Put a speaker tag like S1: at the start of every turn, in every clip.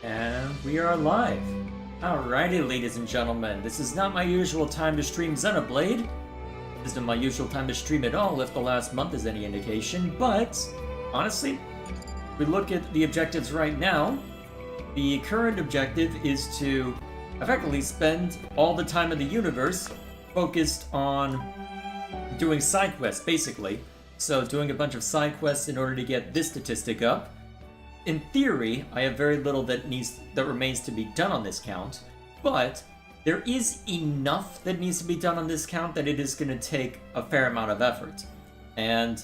S1: And we are live. Alrighty, ladies and gentlemen, this is not my usual time to stream Xenoblade. This isn't my usual time to stream at all if the last month is any indication, but honestly, if we look at the objectives right now, the current objective is to effectively spend all the time in the universe focused on doing side quests, basically. So doing a bunch of side quests in order to get this statistic up. In theory, I have very little that remains to be done on this count, but there is enough that needs to be done on this count that it is going to take a fair amount of effort. And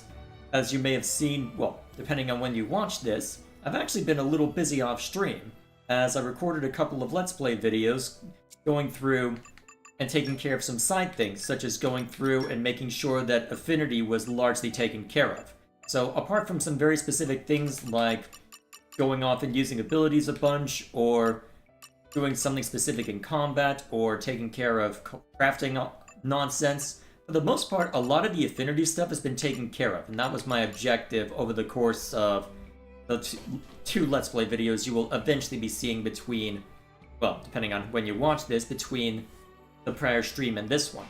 S1: as you may have seen, well, depending on when you watch this, I've actually been a little busy off stream, as I recorded a couple of Let's Play videos going through and taking care of some side things, such as going through and making sure that Affinity was largely taken care of. So apart from some very specific things like going off and using abilities a bunch, or doing something specific in combat, or taking care of crafting nonsense, for the most part, a lot of the Affinity stuff has been taken care of, and that was my objective over the course of the two Let's Play videos you will eventually be seeing between, well, depending on when you watch this, between the prior stream and this one.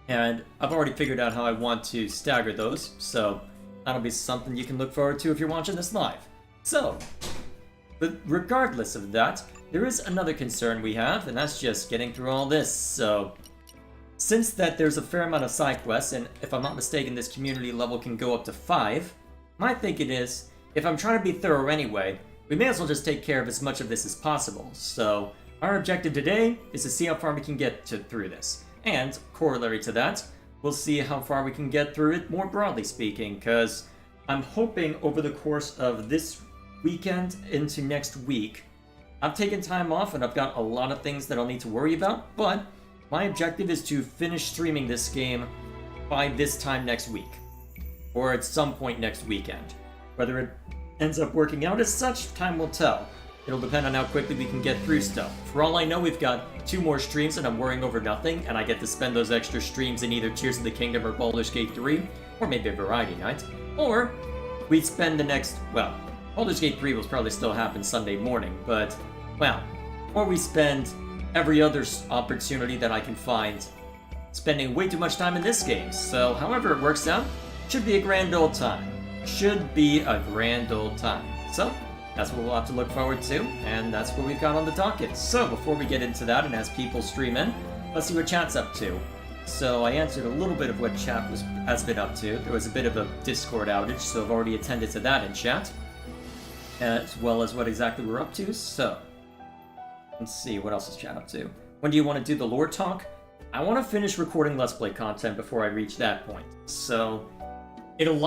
S1: And I've already figured out how I want to stagger those, so that'll be something you can look forward to if you're watching this live. So, but regardless of that, there is another concern we have, and that's just getting through all this. So, since that there's a fair amount of side quests, and if I'm not mistaken, this community level can go up to 5, my thinking is, if I'm trying to be thorough anyway, we may as well just take care of as much of this as possible. So, our objective today is to see how far we can get through this. And, corollary to that, we'll see how far we can get through it more broadly speaking, because I'm hoping over the course of this weekend into next week, I've taken time off and I've got a lot of things that I'll need to worry about, but my objective is to finish streaming this game by this time next week, or at some point next weekend. Whether it ends up working out as such, time will tell. It'll depend on how quickly we can get through stuff. For all I know, we've got 2 more streams and I'm worrying over nothing, and I get to spend those extra streams in either Tears of the Kingdom or Baldur's Gate 3, or maybe a variety night. Or we spend the next, well, Baldur's Gate 3 will probably still happen Sunday morning, but, well, or we spend every other opportunity that I can find spending way too much time in this game. So, however it works out, should be a grand old time. Should be a grand old time. So, that's what we'll have to look forward to, and that's what we've got on the docket. So, before we get into that, and as people stream in, let's see what chat's up to. So, I answered a little bit of what chat has been up to. There was a bit of a Discord outage, so I've already attended to that in chat, as well as what exactly we're up to. So, let's see, what else is chat up to? When do you want to do the lore talk? I want to finish recording Let's Play content before I reach that point. So, it'll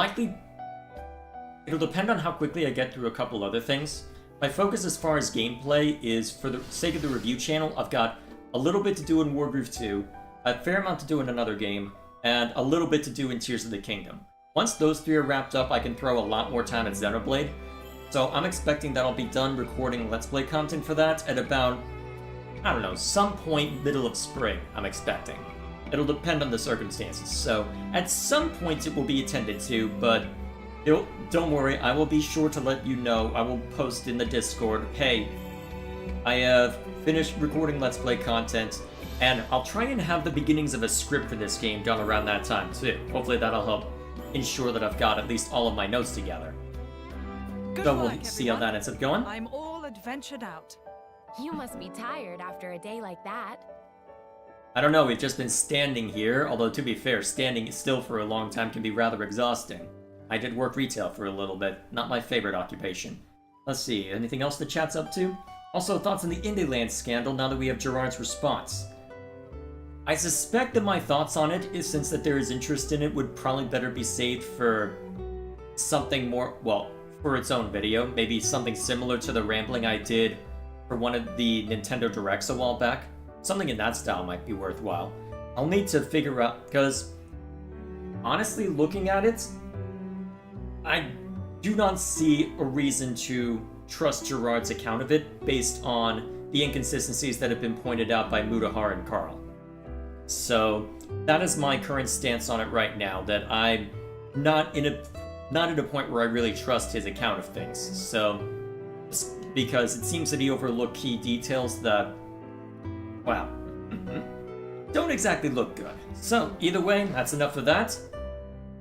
S1: depend on how quickly I get through a couple other things. My focus as far as gameplay is, for the sake of the review channel, I've got a little bit to do in Wargroove 2, a fair amount to do in another game, and a little bit to do in Tears of the Kingdom. Once those 3 are wrapped up, I can throw a lot more time at Xenoblade. So I'm expecting that I'll be done recording Let's Play content for that at about, I don't know, some point middle of spring, I'm expecting. It'll depend on the circumstances, so at some point it will be attended to, but don't worry, I will be sure to let you know. I will post in the Discord, hey, I have finished recording Let's Play content, and I'll try and have the beginnings of a script for this game done around that time too. Hopefully that'll help ensure that I've got at least all of my notes together. So we'll see how that ends up going.
S2: I'm all adventured out.
S3: You must be tired after a day like that.
S1: I don't know, we've just been standing here, although to be fair, standing still for a long time can be rather exhausting. I did work retail for a little bit, not my favorite occupation. Let's see, anything else the chat's up to? Also, thoughts on the Indieland scandal now that we have Gerard's response. I suspect that my thoughts on it, is since that there is interest in it, would probably better be saved for something more, well, for its own video. Maybe something similar to the rambling I did for one of the Nintendo Directs a while back. Something in that style might be worthwhile. I'll need to figure out, because honestly, looking at it, I do not see a reason to trust Gerard's account of it based on the inconsistencies that have been pointed out by Mutahar and Carl. So that is my current stance on it right now, that I'm not at a point where I really trust his account of things. So because it seems that he overlooked key details that, well, don't exactly look good. So, either way, that's enough of that.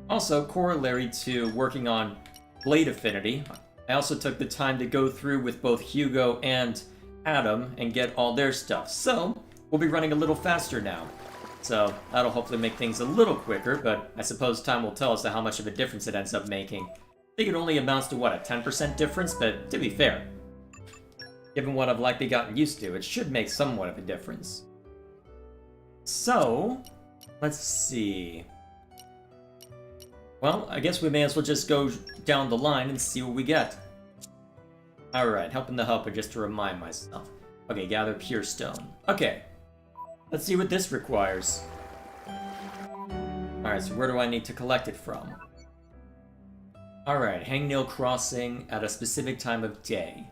S1: Also, corollary to working on Blade Affinity, I also took the time to go through with both Hugo and Adam and get all their stuff. So, we'll be running a little faster now. So, that'll hopefully make things a little quicker, but I suppose time will tell as to how much of a difference it ends up making. I think it only amounts to, what, a 10% difference? But to be fair, given what I've likely gotten used to, it should make somewhat of a difference. So, let's see. Well, I guess we may as well just go down the line and see what we get. Alright, helping the helper just to remind myself. Okay, gather pure stone. Okay, let's see what this requires. Alright, so where do I need to collect it from? Alright, Hangnail Crossing at a specific time of day.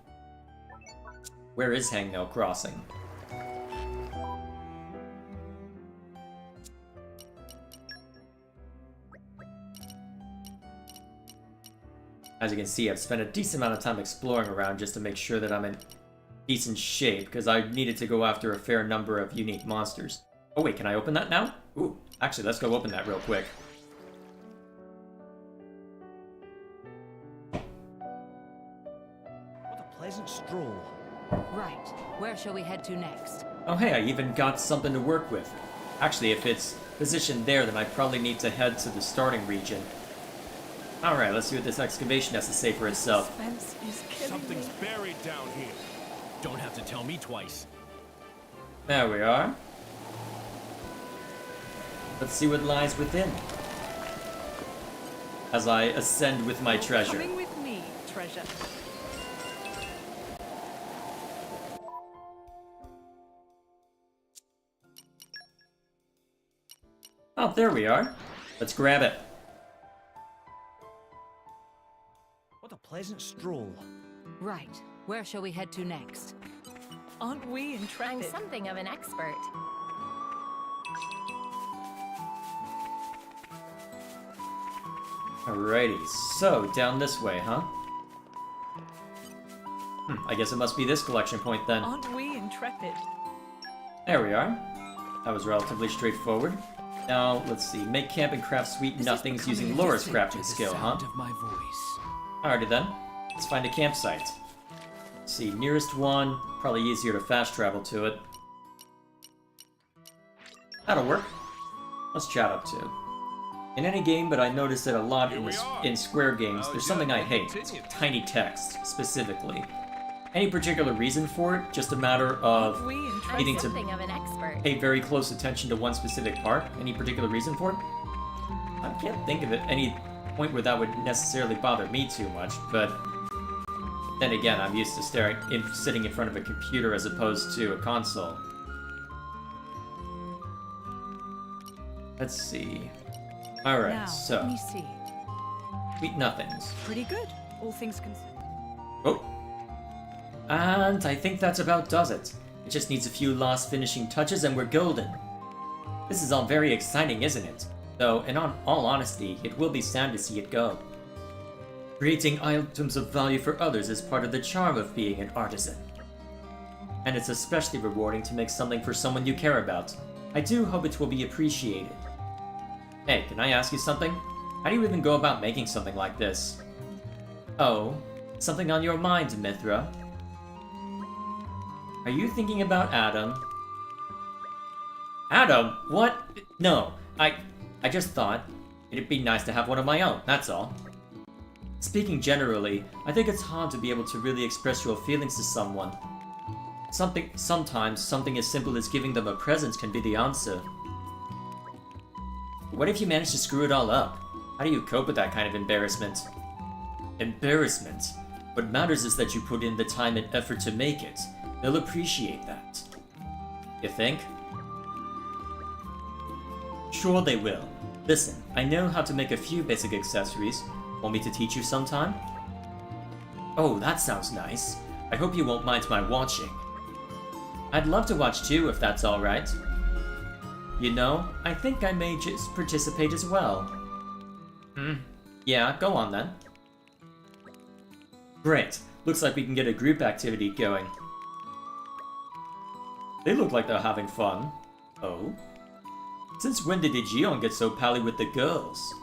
S1: Where is Hangnail Crossing? As you can see, I've spent a decent amount of time exploring around just to make sure that I'm in decent shape, because I needed to go after a fair number of unique monsters. Oh wait, can I open that now? Ooh, actually, let's go open that real quick.
S4: What a pleasant stroll.
S5: Right. Where shall we head to next?
S1: Oh hey, I even got something to work with. Actually, if it's positioned there, then I probably need to head to the starting region. Alright, let's see what this excavation has to say for itself.
S2: Suspense is killing
S4: Something's
S2: me.
S4: buried down here. Don't have to tell me twice.
S1: There we are. Let's see what lies within. As I ascend with my treasure.
S2: Coming with me, treasure.
S1: Oh, there we are. Let's grab it.
S4: What a pleasant stroll.
S5: Right. Where shall we head to next?
S2: Aren't we
S3: I'm
S2: intrepid?
S3: something of an expert.
S1: Alrighty, so down this way, huh? I guess it must be this collection point then.
S2: Aren't we intrepid?
S1: There we are. That was relatively straightforward. Now, let's see. Make camp and craft sweet nothings using Laura's crafting skill, huh?
S4: Of my voice.
S1: Alrighty then. Let's find a campsite. Let's see, nearest one. Probably easier to fast travel to it. That'll work. Let's chat up to. In any game, but I noticed it a lot in Square games, there's something I hate. It's tiny text, specifically. Any particular reason for it? Just a matter of
S2: Aren't we intrepid?
S1: needing to
S3: Something of an expert.
S1: pay very close attention to one specific part? Any particular reason for it? I can't think of it any point where that would necessarily bother me too much, but then again, I'm used to sitting in front of a computer as opposed to a console. Let's see. Alright,
S2: Now,
S1: so
S2: let me see.
S1: sweet nothings.
S2: Pretty good, all things considered.
S1: Oh. And I think that's about does it. It just needs a few last finishing touches and we're golden. This is all very exciting, isn't it? Though, in all honesty, it will be sad to see it go. Creating items of value for others is part of the charm of being an artisan. And it's especially rewarding to make something for someone you care about. I do hope it will be appreciated. Hey, can I ask you something? How do you even go about making something like this? Oh, something on your mind, Mithra? Are you thinking about Adam? Adam? What? No, I just thought it'd be nice to have one of my own, that's all. Speaking generally, I think it's hard to be able to really express your feelings to someone. Sometimes something as simple as giving them a present can be the answer. What if you manage to screw it all up? How do you cope with that kind of embarrassment? Embarrassment? What matters is that you put in the time and effort to make it. They'll appreciate that. You think? Sure they will. Listen, I know how to make a few basic accessories. Want me to teach you sometime? Oh, that sounds nice. I hope you won't mind my watching. I'd love to watch too, if that's alright. You know, I think I may just participate as well. Yeah, go on then. Great. Looks like we can get a group activity going. They look like they're having fun. Oh? Since when did Aegeon get so pally with the girls?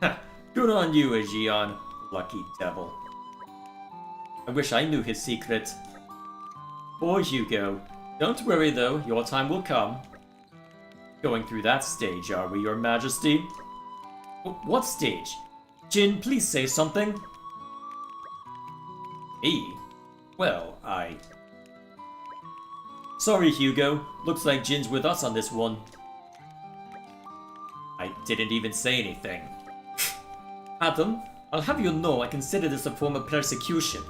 S1: Ha! Good on you, Aegeon. Lucky devil. I wish I knew his secret. Poor Hugo. Don't worry though, your time will come. Going through that stage, are we, your majesty? What stage? Jin, please say something. Me? Well, Sorry, Hugo. Looks like Jin's with us on this one. I didn't even say anything. Adam, I'll have you know I consider this a form of persecution.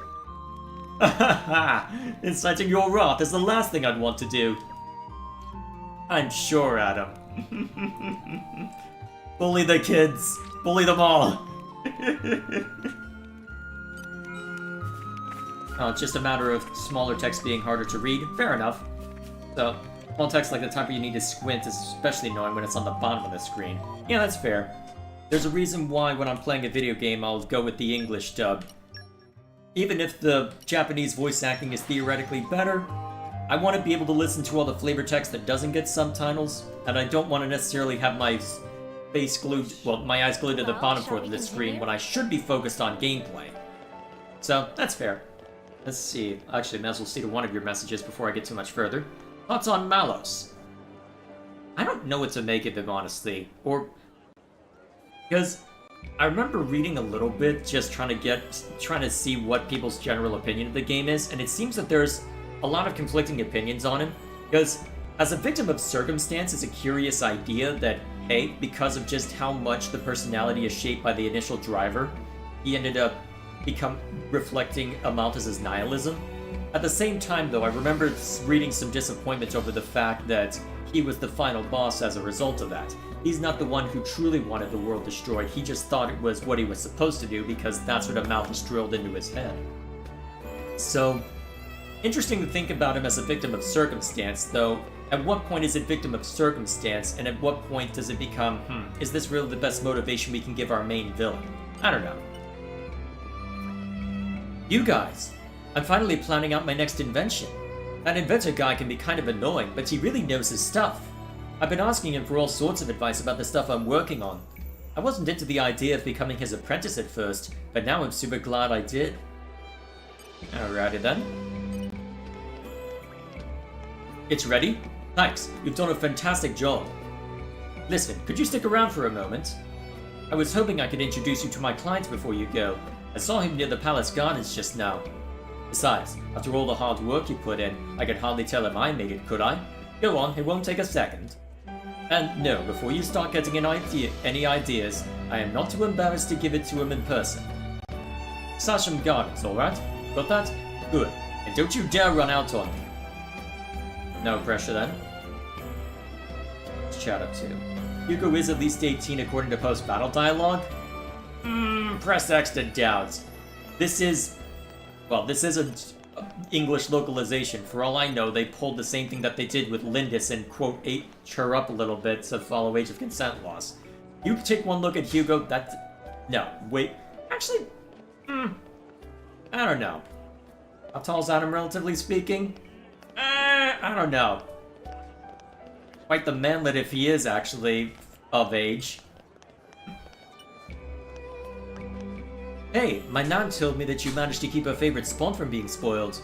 S1: Inciting your wrath is the last thing I'd want to do. I'm sure, Adam. Bully the kids. Bully them all. Oh, it's just a matter of smaller text being harder to read. Fair enough. So, small text like the type where you need to squint is especially annoying when it's on the bottom of the screen. Yeah, that's fair. There's a reason why when I'm playing a video game, I'll go with the English dub. Even if the Japanese voice acting is theoretically better, I want to be able to listen to all the flavor text that doesn't get subtitles, and I don't want to necessarily have my face glued, well, my eyes glued to the bottom part of the screen when I should be focused on gameplay. So, that's fair. Let's see. Actually, I may as well see to one of your messages before I get too much further. Thoughts on Malos? I don't know what to make of him, honestly. Or... because I remember reading a little bit, just trying to see what people's general opinion of the game is, and it seems that there's a lot of conflicting opinions on him. Because, as a victim of circumstance, it's a curious idea that, hey, because of just how much the personality is shaped by the initial driver, he ended up reflecting Amalthus's nihilism. At the same time, though, I remember reading some disappointment over the fact that he was the final boss as a result of that. He's not the one who truly wanted the world destroyed, he just thought it was what he was supposed to do because that's what Amalthus drilled into his head. So, interesting to think about him as a victim of circumstance, though. At what point is it victim of circumstance, and at what point does it become, is this really the best motivation we can give our main villain? I don't know. You guys, I'm finally planning out my next invention. That inventor guy can be kind of annoying, but he really knows his stuff. I've been asking him for all sorts of advice about the stuff I'm working on. I wasn't into the idea of becoming his apprentice at first, but now I'm super glad I did. Alrighty then. It's ready? Thanks, you've done a fantastic job. Listen, could you stick around for a moment? I was hoping I could introduce you to my client before you go. I saw him near the palace gardens just now. Besides, after all the hard work you put in, I could hardly tell him I made it, could I? Go on, it won't take a second. And no, before you start getting any ideas, I am not too embarrassed to give it to him in person. Sasham Gardens, alright? Got that? Good. And don't you dare run out on me. No pressure then. Let's chat up to. Hugo is at least 18 according to post-battle dialogue? Press X to doubt. This is an English localization. For all I know, they pulled the same thing that they did with Lindis and, quote, ate her up a little bit to follow Age of Consent laws. You take one look at Hugo, no, wait. Actually, I don't know. How tall is Adam, relatively speaking? I don't know. Quite the manlet if he is actually of age. Hey, my nan told me that you managed to keep her favorite spawn from being spoiled.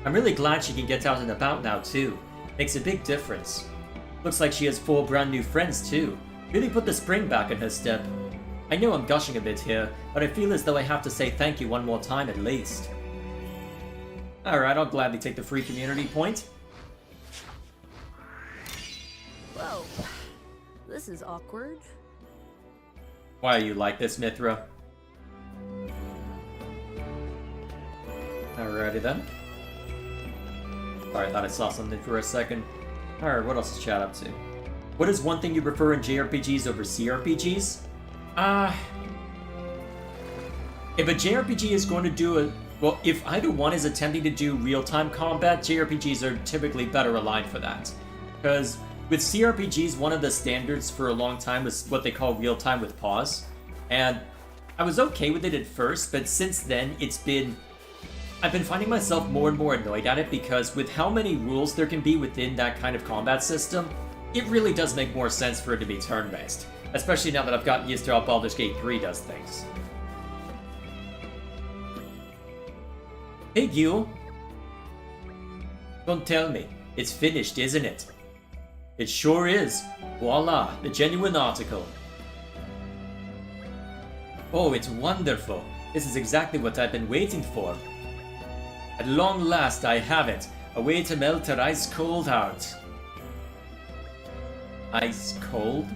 S1: I'm really glad she can get out and about now too. Makes a big difference. Looks like she has 4 brand new friends too. Really put the spring back in her step. I know I'm gushing a bit here, but I feel as though I have to say thank you one more time at least. Alright, I'll gladly take the free community point.
S6: Whoa. This is awkward.
S1: Why are you like this, Mithra? Alrighty then. Sorry, I thought I saw something for a second. Alright, what else is chat up to? What is one thing you prefer in JRPGs over CRPGs? If a JRPG is going to do well, if either one is attempting to do real-time combat, JRPGs are typically better aligned for that. Because with CRPGs, one of the standards for a long time was what they call real-time with pause. And I was okay with it at first, but since then I've been finding myself more and more annoyed at it because with how many rules there can be within that kind of combat system, it really does make more sense for it to be turn-based. Especially now that I've gotten used to how Baldur's Gate 3 does things. Hey, Gil. Don't tell me. It's finished, isn't it? It sure is. Voila, the genuine article. Oh, it's wonderful. This is exactly what I've been waiting for. At long last, I have it. A way to melt her ice-cold heart. Ice-cold?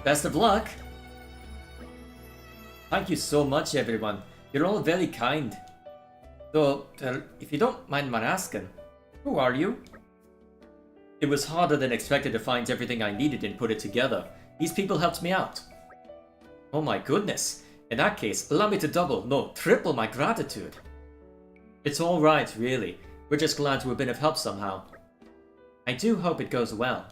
S1: Best of luck. Thank you so much, everyone. You're all very kind. Though, if you don't mind my asking, who are you? It was harder than expected to find everything I needed and put it together. These people helped me out. Oh my goodness. In that case, allow me to double, no, triple my gratitude. It's alright, really. We're just glad to have been of help somehow. I do hope it goes well.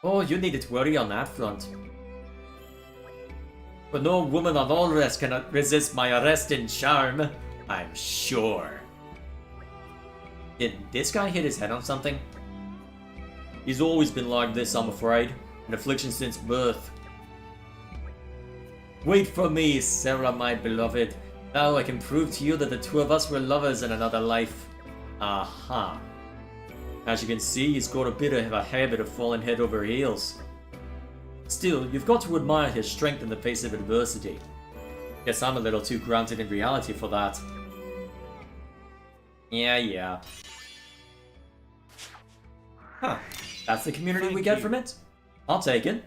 S1: Oh, you needn't worry on that front. But no woman on all rest cannot resist my arresting charm, I'm sure. Did this guy hit his head on something? He's always been like this, I'm afraid. An affliction since birth. Wait for me, Sarah, my beloved. Now I can prove to you that the two of us were lovers in another life. Aha. As you can see, he's got a bit of a habit of falling head over heels. Still, you've got to admire his strength in the face of adversity. Guess I'm a little too grounded in reality for that. Yeah. Huh. That's the community we get from it? I'll take it.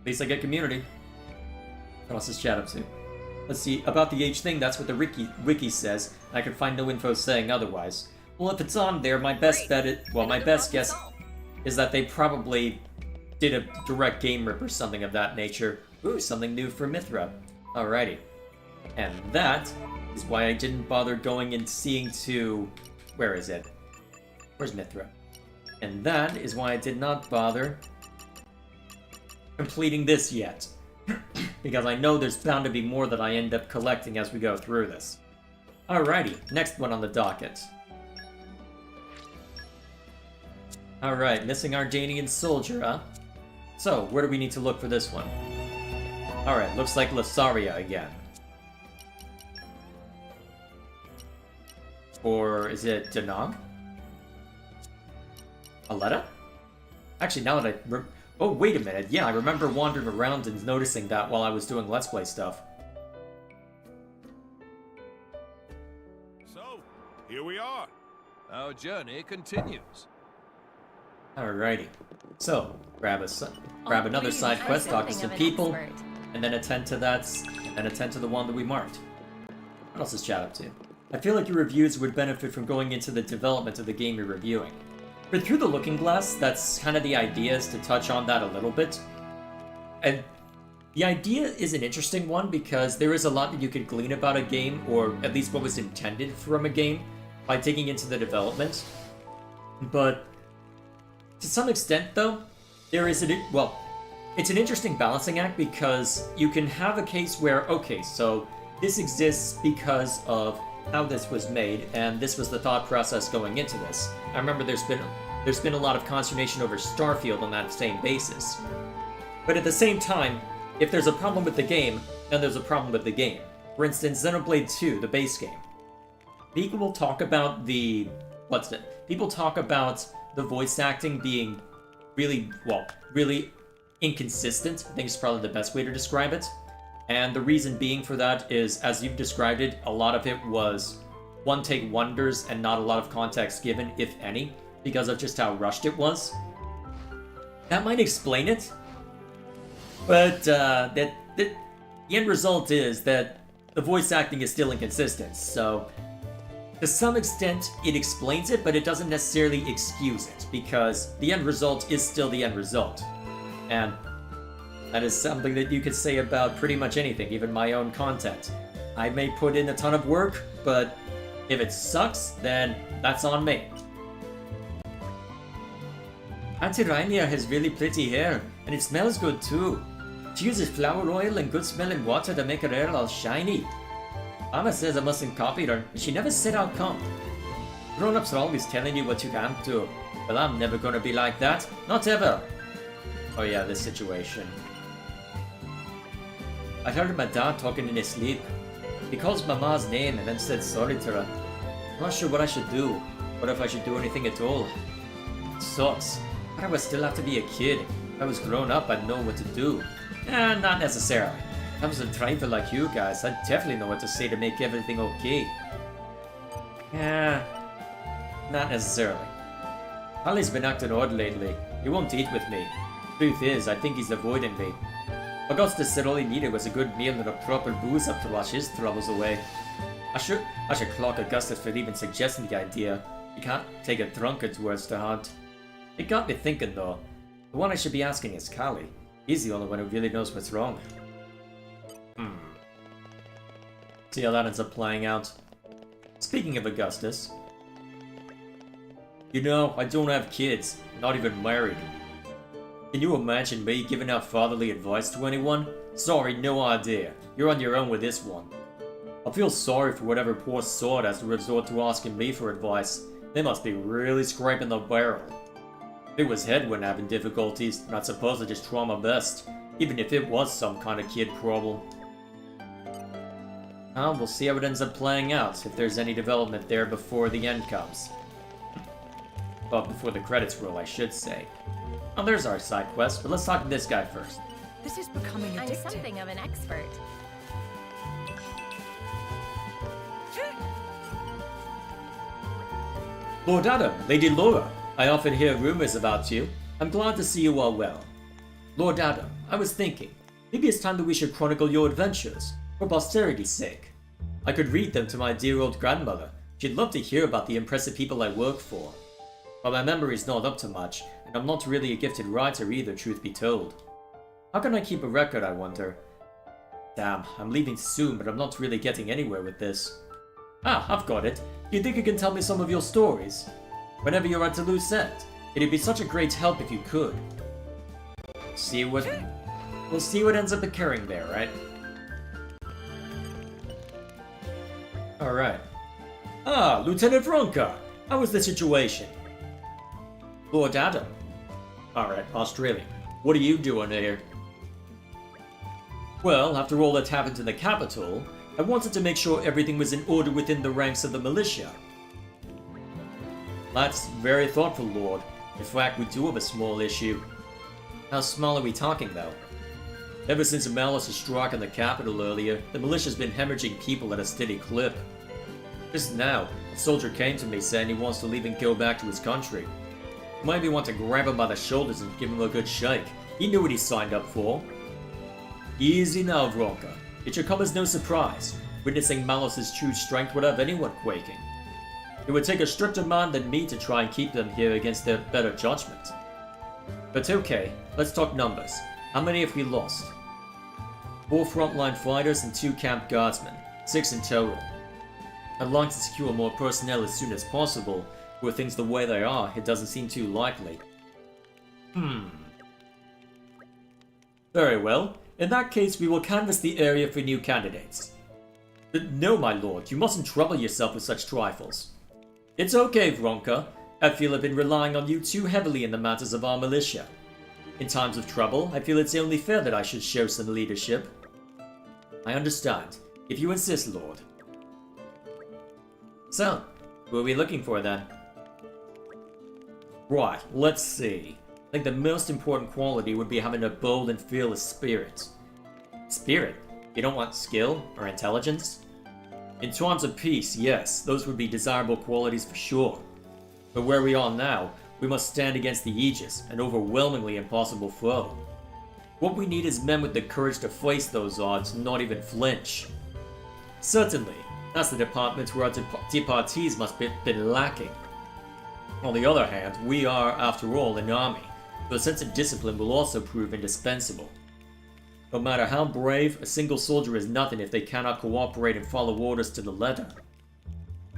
S1: At least I get community. What else is chat up to? Let's see, about the H thing, that's what the wiki says. I can find no info saying otherwise. Well, if it's on there, my best guess is that they probably did a direct game rip or something of that nature. Ooh, something new for Mithra. Alrighty. And that is why I didn't bother going and seeing to... Where is it? Where's Mithra? And that is why I did not bother completing this yet. Because I know there's bound to be more that I end up collecting as we go through this. Alrighty, next one on the docket. Alright, missing Ardanian soldier, huh? So, where do we need to look for this one? Alright, looks like Lasaria again. Or is it Danog? Aletta? Actually, now that oh, wait a minute. Yeah, I remember wandering around and noticing that while I was doing Let's Play stuff.
S7: So, here we are.
S4: Our journey continues.
S1: Alrighty. So, grab another side quest, talk to some people, and then attend to that, and attend to the one that we marked. What else is chat up to? I feel like your reviews would benefit from going into the development of the game you're reviewing. But through the looking glass, that's kind of the idea, is to touch on that a little bit. And the idea is an interesting one because there is a lot that you could glean about a game, or at least what was intended from a game, by digging into the development. But to some extent, though, it's an interesting balancing act because you can have a case where, okay, so this exists because of how this was made, and this was the thought process going into this. I remember there's been a lot of consternation over Starfield on that same basis. But at the same time, if there's a problem with the game, then there's a problem with the game. For instance, Xenoblade 2, the base game. People talk about the voice acting being really inconsistent. I think it's probably the best way to describe it. And the reason being for that is, as you've described it, a lot of it was one-take wonders and not a lot of context given, if any, because of just how rushed it was. That might explain it, but the end result is that the voice acting is still inconsistent, so to some extent it explains it, but it doesn't necessarily excuse it, because the end result is still the end result. And that is something that you could say about pretty much anything, even my own content. I may put in a ton of work, but if it sucks, then that's on me. Auntie Rainier has really pretty hair, and it smells good too. She uses flower oil and good smelling water to make her hair all shiny. Mama says I mustn't copy her, but she never said I'll come. Grown-ups are always telling you what you can't do. Well, I'm never gonna be like that. Not ever. Oh yeah, this situation. I heard my dad talking in his sleep. He calls Mama's name and then said sorry to her. I'm not sure what I should do. What if I should do anything at all? It sucks. But I would still have to be a kid. If I was grown up, I'd know what to do. Not necessarily. If I was a driver like you guys, I'd definitely know what to say to make everything okay. Not necessarily. Holly's been acting odd lately. He won't eat with me. Truth is, I think he's avoiding me. Augustus said all he needed was a good meal and a proper booze up to wash his troubles away. I should clock Augustus for even suggesting the idea. You can't take a drunkard's words to heart. It got me thinking though. The one I should be asking is Callie. He's the only one who really knows what's wrong. See how that ends up playing out. Speaking of Augustus. You know, I don't have kids. Not even married. Can you imagine me giving out fatherly advice to anyone? Sorry, no idea. You're on your own with this one. I feel sorry for whatever poor sod has to resort to asking me for advice. They must be really scraping the barrel. If it was Hedwin having difficulties, then I suppose I just try my best, even if it was some kind of kid problem. Well, we'll see how it ends up playing out, if there's any development there before the end comes. Well, before the credits roll, I should say. Oh, there's our side quest, but let's talk to this guy first.
S2: This is becoming
S3: I'm
S2: addictive.
S3: something of an expert.
S1: Lord Adam, Lady Laura, I often hear rumors about you. I'm glad to see you all well. Lord Adam, I was thinking, maybe it's time that we should chronicle your adventures, for posterity's sake. I could read them to my dear old grandmother. She'd love to hear about the impressive people I work for. But my memory's not up to much, and I'm not really a gifted writer either, truth be told. How can I keep a record, I wonder? Damn, I'm leaving soon, but I'm not really getting anywhere with this. Ah, I've got it. Do you think you can tell me some of your stories? Whenever you're at a loose end, it'd be such a great help if you could. We'll see what ends up occurring there, right? Alright. Ah, Lieutenant Ronka! How was the situation? Lord Adam. Alright, Australian. What are you doing here? Well, after all that happened in the capital, I wanted to make sure everything was in order within the ranks of the militia. That's very thoughtful, Lord. In fact, we do have a small issue. How small are we talking, though? Ever since Malus struck in the capital earlier, the militia's been hemorrhaging people at a steady clip. Just now, a soldier came to me saying he wants to leave and go back to his country. I might want to grab him by the shoulders and give him a good shake. He knew what he signed up for. Easy now, Vronka. It should come as no surprise. Witnessing Malus's true strength would have anyone quaking. It would take a stricter man than me to try and keep them here against their better judgment. But okay, let's talk numbers. How many have we lost? 4 frontline fighters and 2 camp guardsmen. 6 in total. I'd like to secure more personnel as soon as possible. With things the way they are, it doesn't seem too likely. Very well. In that case, we will canvass the area for new candidates. But no, my lord, you mustn't trouble yourself with such trifles. It's okay, Vronka. I feel I've been relying on you too heavily in the matters of our militia. In times of trouble, I feel it's only fair that I should show some leadership. I understand. If you insist, Lord. So, who are we looking for then? Right, let's see. I think the most important quality would be having a bold and fearless spirit. Spirit? You don't want skill or intelligence? In times of peace, yes, those would be desirable qualities for sure. But where we are now, we must stand against the Aegis, an overwhelmingly impossible foe. What we need is men with the courage to face those odds and not even flinch. Certainly, that's the department where our departees must have been lacking. On the other hand, we are, after all, an army, so a sense of discipline will also prove indispensable. No matter how brave, a single soldier is nothing if they cannot cooperate and follow orders to the letter.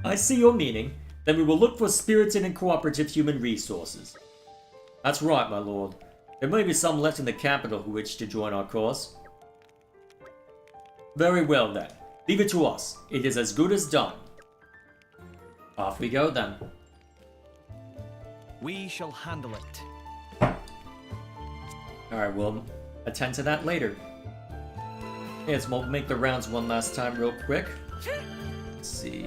S1: I see your meaning. Then we will look for spirited and cooperative human resources. That's right, my lord. There may be some left in the capital who wish to join our cause. Very well then. Leave it to us. It is as good as done. Off we go then.
S7: We shall handle it.
S1: Alright, we'll attend to that later. Yes, we'll make the rounds one last time real quick. Let's see.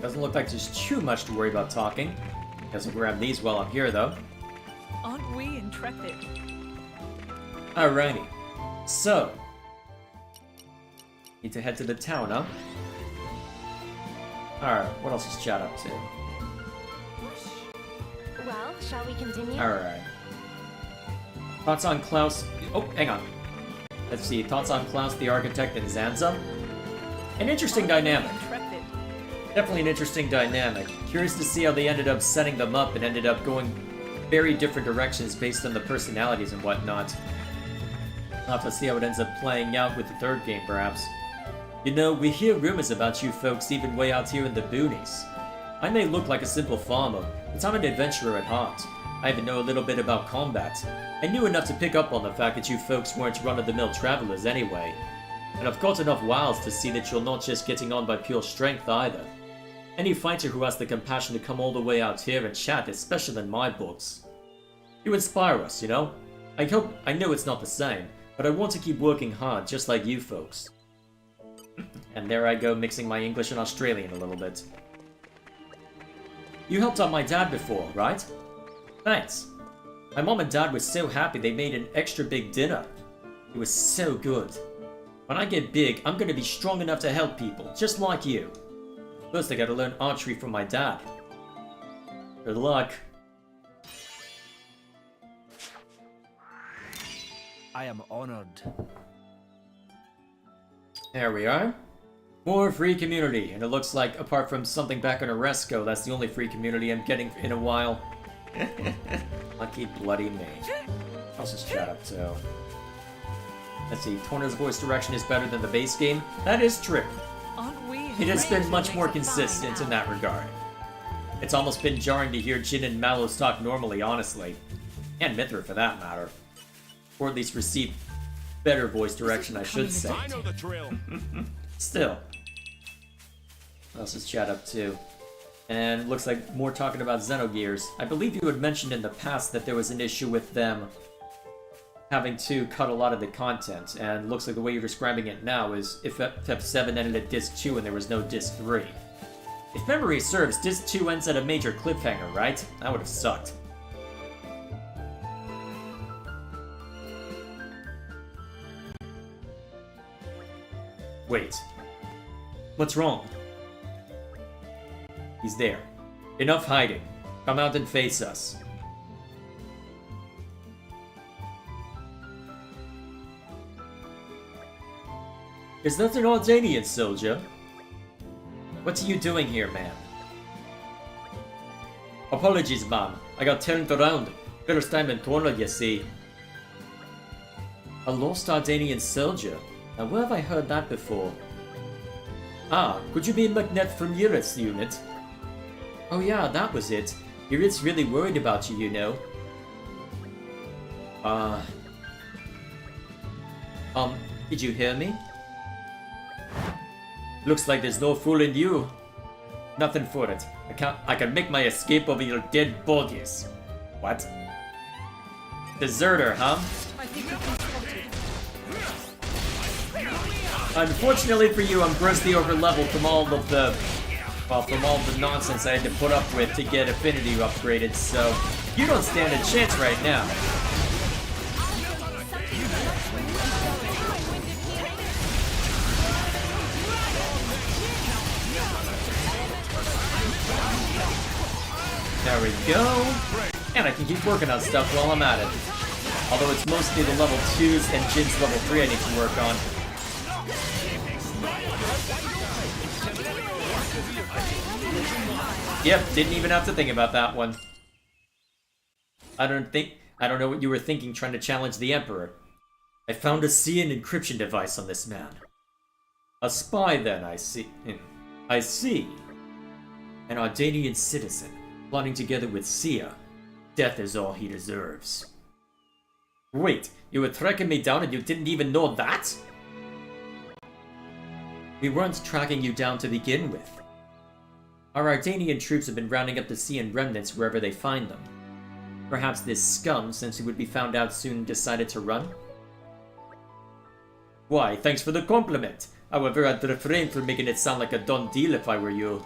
S1: Doesn't look like there's too much to worry about talking. Guess I'll grab these while I'm here, though.
S2: Aren't we intrepid?
S1: Alrighty. So. Need to head to the town, huh? Alright, what else is chat up to?
S3: Well, shall we continue?
S1: Alright. Thoughts on Klaus... Oh, hang on. Let's see. Thoughts on Klaus the Architect and Zanza? An interesting dynamic.
S2: Intrepid.
S1: Definitely an interesting dynamic. Curious to see how they ended up setting them up and ended up going very different directions based on the personalities and whatnot. I'll have to see how it ends up playing out with the third game, perhaps. You know, we hear rumors about you folks even way out here in the boonies. I may look like a simple farmer, but I'm an adventurer at heart. I even know a little bit about combat. I knew enough to pick up on the fact that you folks weren't run-of-the-mill travelers anyway. And I've got enough wiles to see that you're not just getting on by pure strength either. Any fighter who has the compassion to come all the way out here and chat is special in my books. You inspire us, you know? I know it's not the same, but I want to keep working hard just like you folks. And there I go mixing my English and Australian a little bit. You helped out my dad before, right? Thanks. My mom and dad were so happy they made an extra big dinner. It was so good. When I get big, I'm gonna be strong enough to help people, just like you. First I gotta learn archery from my dad. Good luck.
S7: I am honored.
S1: There we are. More free community, and it looks like apart from something back on Oresco, that's the only free community I'm getting in a while. Lucky bloody me. I'll just chat up too. Let's see, Torna's voice direction is better than the base game. That is true.
S2: Aren't we
S1: It has
S2: intrepid?
S1: been much more consistent in that regard. It's almost been jarring to hear Jin and Mallows talk normally, honestly. And Mithra for that matter. Or at least receive better voice direction, I should say.
S4: I know the drill.
S1: Still. What else is chat up to? And looks like more talking about Xenogears. I believe you had mentioned in the past that there was an issue with them having to cut a lot of the content, and looks like the way you're describing it now is if FF7 ended at Disc 2 and there was no Disc 3. If memory serves, Disc 2 ends at a major cliffhanger, right? That would have sucked. Wait. What's wrong? He's there. Enough hiding. Come out and face us. Is that an Aldanian soldier? What are you doing here, man? Apologies, ma'am. I got turned around. First time in Torna, you see. A lost Ardanian soldier? Now where have I heard that before? Ah, could you be Magnet from Yurit's unit? Oh yeah, that was it. Yurit's really worried about you, you know. Did you hear me? Looks like there's no fooling you. Nothing for it. I can make my escape over your dead bodies. What? Deserter, huh?
S2: I think we've been spotted.
S1: Unfortunately for you, I'm grossly overleveled from all of the... well, from all the nonsense I had to put up with to get Affinity upgraded, so... you don't stand a chance right now. There we go. And I can keep working on stuff while I'm at it. Although it's mostly the level 2s and Jin's level 3 I need to work on. Yep, didn't even have to think about that one. I don't know what you were thinking trying to challenge the Emperor. I found a Cian encryption device on this man. A spy then, I see. I see. An Ardanian citizen, plotting together with Sia. Death is all he deserves. Wait, you were tracking me down and you didn't even know that? We weren't tracking you down to begin with. Our Ardanian troops have been rounding up the Sian remnants wherever they find them. Perhaps this scum, since he would be found out soon, decided to run? Why, thanks for the compliment. However, I'd refrain from making it sound like a done deal if I were you.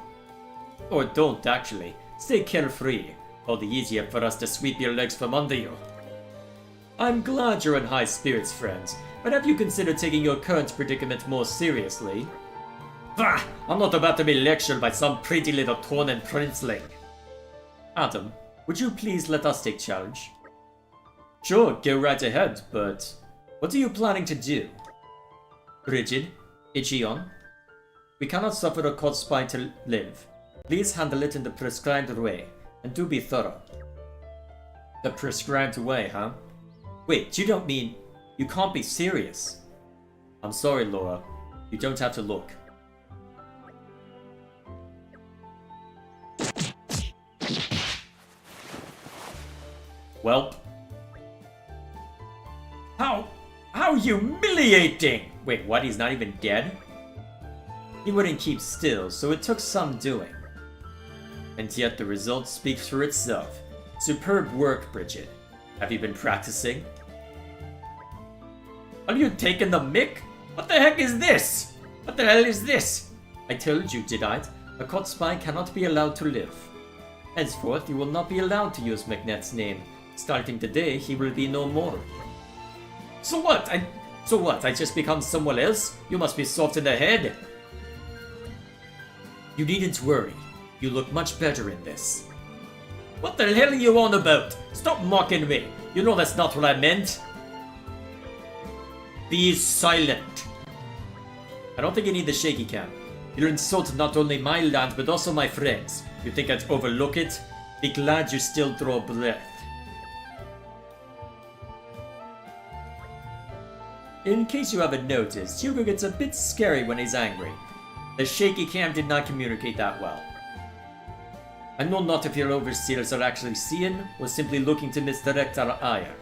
S1: Or don't, actually. Stay carefree. All the easier for us to sweep your legs from under you. I'm glad you're in high spirits, friends, but have you considered taking your current predicament more seriously? Bah! I'm not about to be lectured by some pretty little Tornen princeling. Adam, would you please let us take charge? Sure, go right ahead, but what are you planning to do? Brigid, Ichion, we cannot suffer a caught spy to live. Please handle it in the prescribed way, and do be thorough. The prescribed way, huh? Wait, you don't mean... You can't be serious. I'm sorry, Laura. You don't have to look. Welp. How humiliating! Wait, what? He's not even dead? He wouldn't keep still, so it took some doing. And yet the result speaks for itself. Superb work, Brigid. Have you been practicing? Are you taking the mick? What the heck is this? What the hell is this? I told you, did I? A caught spy cannot be allowed to live. Henceforth, you will not be allowed to use McNett's name. Starting today, he will be no more. So what? I just become someone else? You must be soft in the head. You needn't worry. You look much better in this. What the hell are you on about? Stop mocking me. You know that's not what I meant. Be silent. I don't think you need the shaky cam. You'll insult not only my land, but also my friends. You think I'd overlook it? Be glad you still draw breath. In case you haven't noticed, Hugo gets a bit scary when he's angry. The shaky cam did not communicate that well. I know not if your overseers are actually seeing or simply looking to misdirect our ire.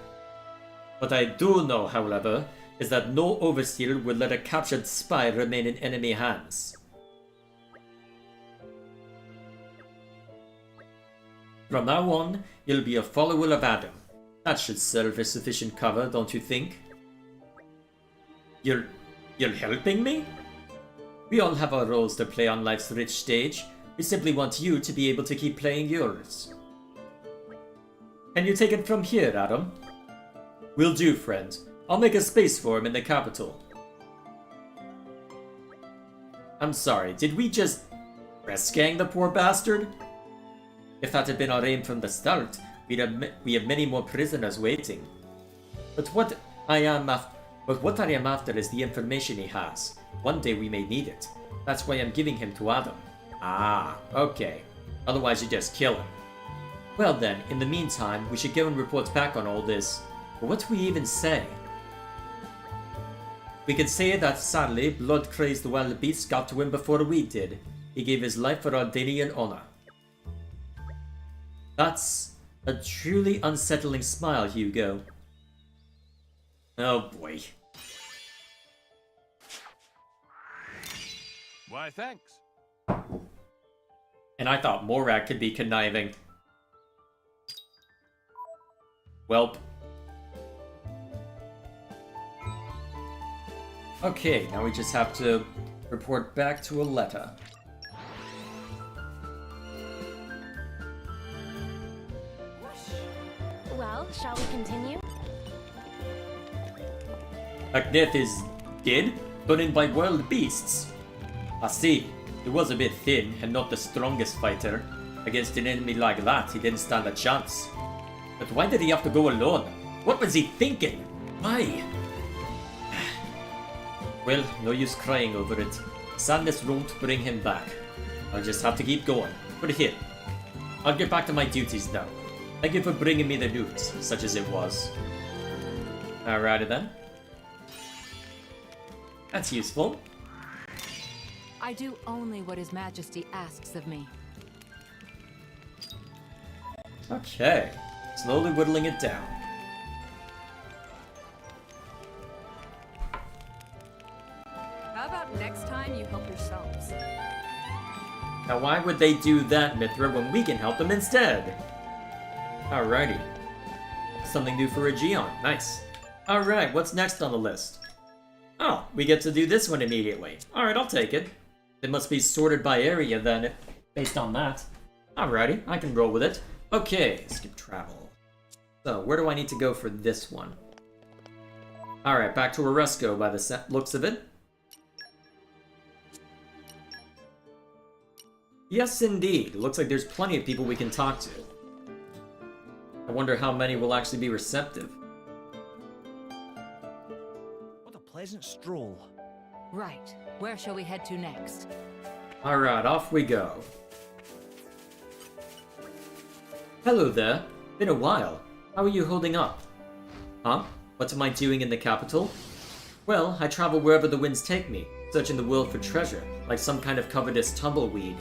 S1: What I do know, however, is that no overseer would let a captured spy remain in enemy hands. From now on, you'll be a follower of Adam. That should serve as sufficient cover, don't you think? You're helping me? We all have our roles to play on life's rich stage. We simply want you to be able to keep playing yours. Can you take it from here, Adam? Will do, friend. I'll make a space for him in the capital. I'm sorry, did we just press gang the poor bastard? If that had been our aim from the start, we have many more prisoners waiting. But what I am after is the information he has. One day we may need it. That's why I'm giving him to Adam. Ah, okay. Otherwise you just kill him. Well then, in the meantime, we should go and report back on all this. But what do we even say? We could say that, sadly, blood-crazed wild beast got to him before we did. He gave his life for Ardanian honor. That's a truly unsettling smile, Hugo. Oh boy.
S4: Why, thanks.
S1: And I thought Morag could be conniving. Welp. Okay, now we just have to report back to Aletta.
S3: Well, shall we continue?
S1: Macbeth is dead, done in by wild beasts. I see. He was a bit thin and not the strongest fighter. Against an enemy like that, he didn't stand a chance. But why did he have to go alone? What was he thinking? Why? Well, no use crying over it. Sadness won't bring him back. I'll just have to keep going. But here, I'll get back to my duties now. Thank you for bringing me the news, such as it was. Alrighty then. That's useful.
S5: I do only what His Majesty asks of me.
S1: Okay. Slowly whittling it down.
S6: How about next time you help yourselves?
S1: Now why would they do that, Mithra, when we can help them instead? Alrighty. Something new for a Geon. Nice. Alright, what's next on the list? Oh, we get to do this one immediately. Alright, I'll take it. It must be sorted by area then, based on that. Alrighty, I can roll with it. Okay, skip travel. So, where do I need to go for this one? Alright, back to Oresco by the looks of it. Yes, indeed. It looks like there's plenty of people we can talk to. I wonder how many will actually be receptive.
S7: What a pleasant stroll.
S5: Right. Where shall we head to next?
S1: Alright, off we go. Hello there. Been a while. How are you holding up? Huh? What am I doing in the capital? Well, I travel wherever the winds take me, searching the world for treasure, like some kind of covetous tumbleweed.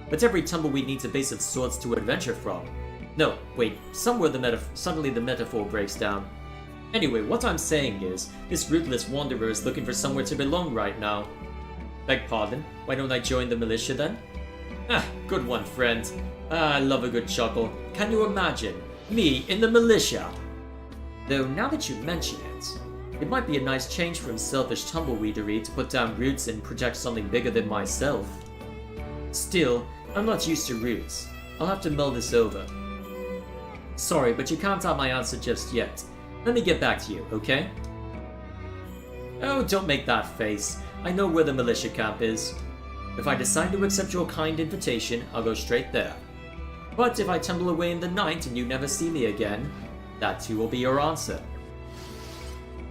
S1: But every tumbleweed needs a base of sorts to adventure from. No, wait, somewhere suddenly the metaphor breaks down. Anyway, what I'm saying is, this rootless wanderer is looking for somewhere to belong right now. Beg pardon, why don't I join the militia then? Ah, good one, friend. I love a good chuckle. Can you imagine? Me in the militia? Though, now that you mention it, it might be a nice change from selfish tumbleweedery to put down roots and project something bigger than myself. Still, I'm not used to roots. I'll have to mull this over. Sorry, but you can't have my answer just yet. Let me get back to you, okay? Oh, don't make that face. I know where the militia camp is. If I decide to accept your kind invitation, I'll go straight there. But if I tumble away in the night and you never see me again, that too will be your answer.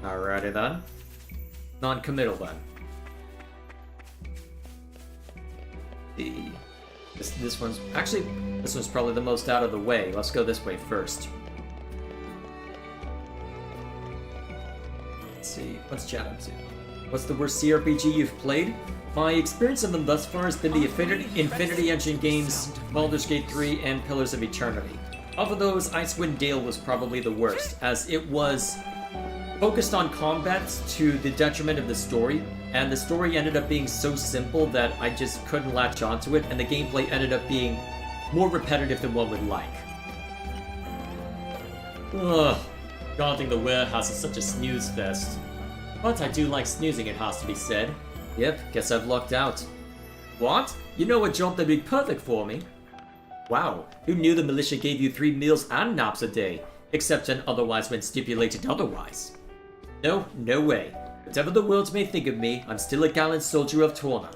S1: Alrighty then. Non-committal then. This one's probably the most out of the way. Let's go this way first. Let's see, what's chat up to? What's the worst CRPG you've played? My experience of them thus far has been the Infinity Engine games, Baldur's Gate 3, and Pillars of Eternity. Of those, Icewind Dale was probably the worst, as it was focused on combat to the detriment of the story, and the story ended up being so simple that I just couldn't latch onto it, and the gameplay ended up being more repetitive than one would like. Ugh, guarding the warehouse is such a snooze fest. But I do like snoozing, it has to be said. Yep, guess I've lucked out. What? You know a job that'd be perfect for me? Wow, who knew the militia gave you 3 meals and naps a day? Except and otherwise when stipulated otherwise. No, no way. Whatever the world may think of me, I'm still a gallant soldier of Torna.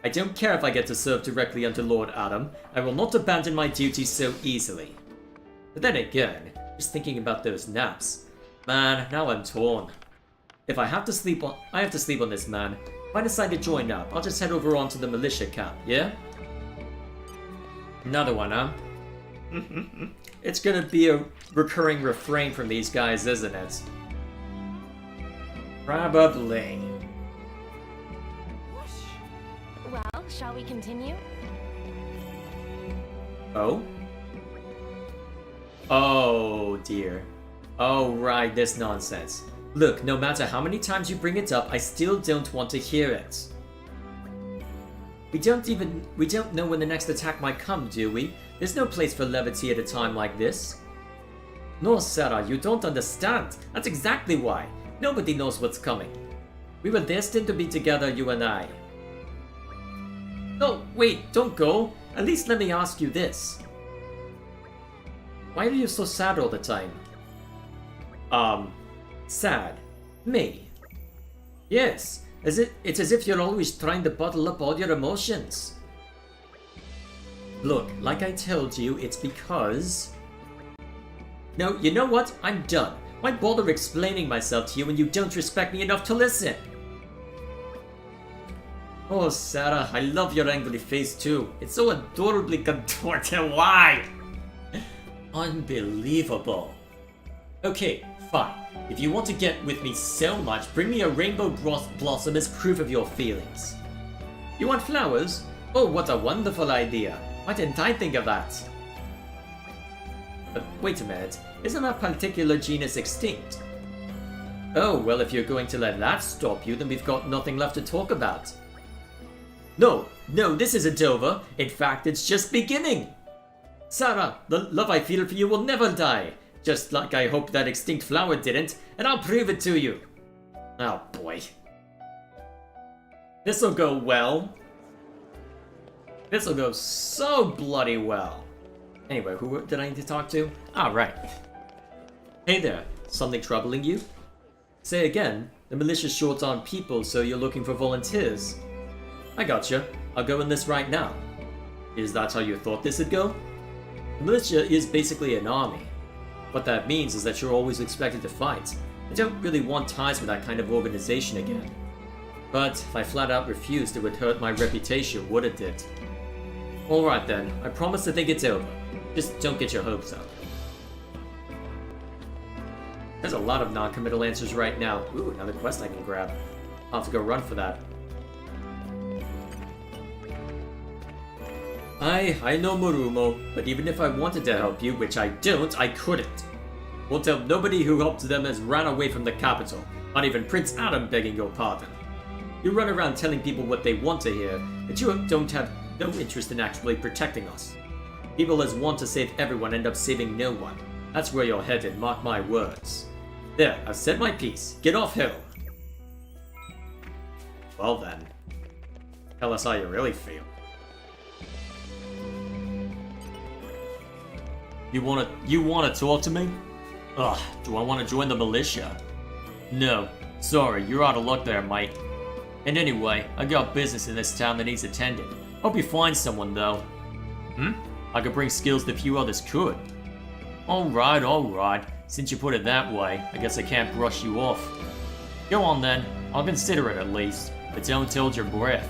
S1: I don't care if I get to serve directly under Lord Adam, I will not abandon my duties so easily. But then again, just thinking about those naps. Man, now I'm torn. If I have to sleep on this, man. If I decide to join up, I'll just head over onto the militia camp, yeah? Another one, huh? It's gonna be a recurring refrain from these guys, isn't it? Probably.
S3: Well, shall we continue?
S1: Oh? Oh dear. Oh right, this nonsense. Look, no matter how many times you bring it up, I still don't want to hear it. We don't know when the next attack might come, do we? There's no place for levity at a time like this. No, Sarah, you don't understand. That's exactly why. Nobody knows what's coming. We were destined to be together, you and I. No, wait, don't go. At least let me ask you this. Why are you so sad all the time? Sad. Me? Yes, it's as if you're always trying to bottle up all your emotions. Look, like I told you, it's because... No, you know what? I'm done. Why bother explaining myself to you when you don't respect me enough to listen? Oh, Sarah, I love your angry face too. It's so adorably contorted. Why? Unbelievable. Okay, fine. If you want to get with me so much, bring me a rainbow blossom as proof of your feelings. You want flowers? Oh, what a wonderful idea. Why didn't I think of that? But wait a minute, isn't that particular genus extinct? Oh, well, if you're going to let that stop you, then we've got nothing left to talk about. No, this isn't over. In fact, it's just beginning. Sarah, the love I feel for you will never die. Just like I hope that extinct flower didn't, and I'll prove it to you. Oh boy. This'll go well. This'll go so bloody well. Anyway, who did I need to talk to? Ah, right. Hey there, something troubling you? Say again, the militia's short on people, so you're looking for volunteers. I gotcha. I'll go in this right now. Is that how you thought this would go? The militia is basically an army. What that means is that you're always expected to fight. I don't really want ties with that kind of organization again. But if I flat out refused, it would hurt my reputation, wouldn't it? Alright then, I promise to think it's over. Just don't get your hopes up. There's a lot of non-committal answers right now. Ooh, another quest I can grab. I'll have to go run for that. I know Morumo, but even if I wanted to help you, which I don't, I couldn't. Won't tell nobody who helped them has ran away from the capital, not even Prince Adam begging your pardon. You run around telling people what they want to hear, but you don't have no interest in actually protecting us. People as want to save everyone end up saving no one. That's where you're headed, mark my words. There, I've said my piece. Get off hill. Well then, tell us how you really feel. You wanna talk to me? Ugh, do I wanna join the militia? No, sorry, you're out of luck there, mate. And anyway, I got business in this town that needs attended. Hope you find someone though. I could bring skills that few others could. Alright. Since you put it that way, I guess I can't brush you off. Go on then, I'll consider it at least, but don't hold your breath.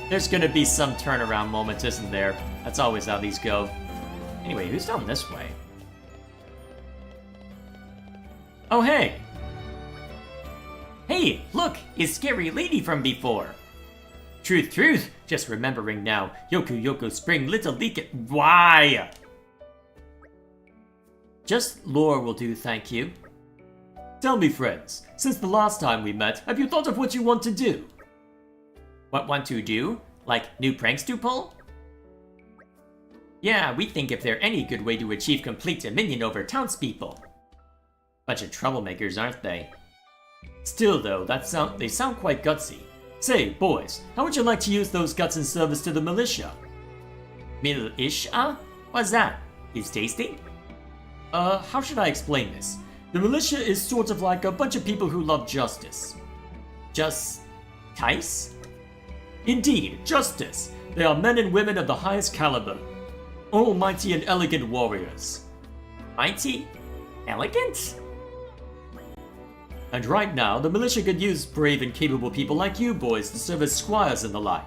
S1: There's gonna be some turnaround moment, isn't there? That's always how these go. Anyway, who's down this way? Oh hey! Hey, look! It's Scary Lady from before! Truth! Just remembering now. Yoku Spring Little Leak. Why? Just lore will do, thank you. Tell me, friends, since the last time we met, have you thought of what you want to do? What want to do? Like new pranks to pull? Yeah, we think if there any good way to achieve complete dominion over townspeople. Bunch of troublemakers, aren't they? Still though, they sound quite gutsy. Say, boys, how would you like to use those guts in service to the militia? Militia? What's that? Is tasty? How should I explain this? The militia is sort of like a bunch of people who love justice. Justice? Indeed, justice. They are men and women of the highest caliber. All mighty and elegant warriors. Mighty? Elegant? And right now, the militia could use brave and capable people like you boys to serve as squires and the like.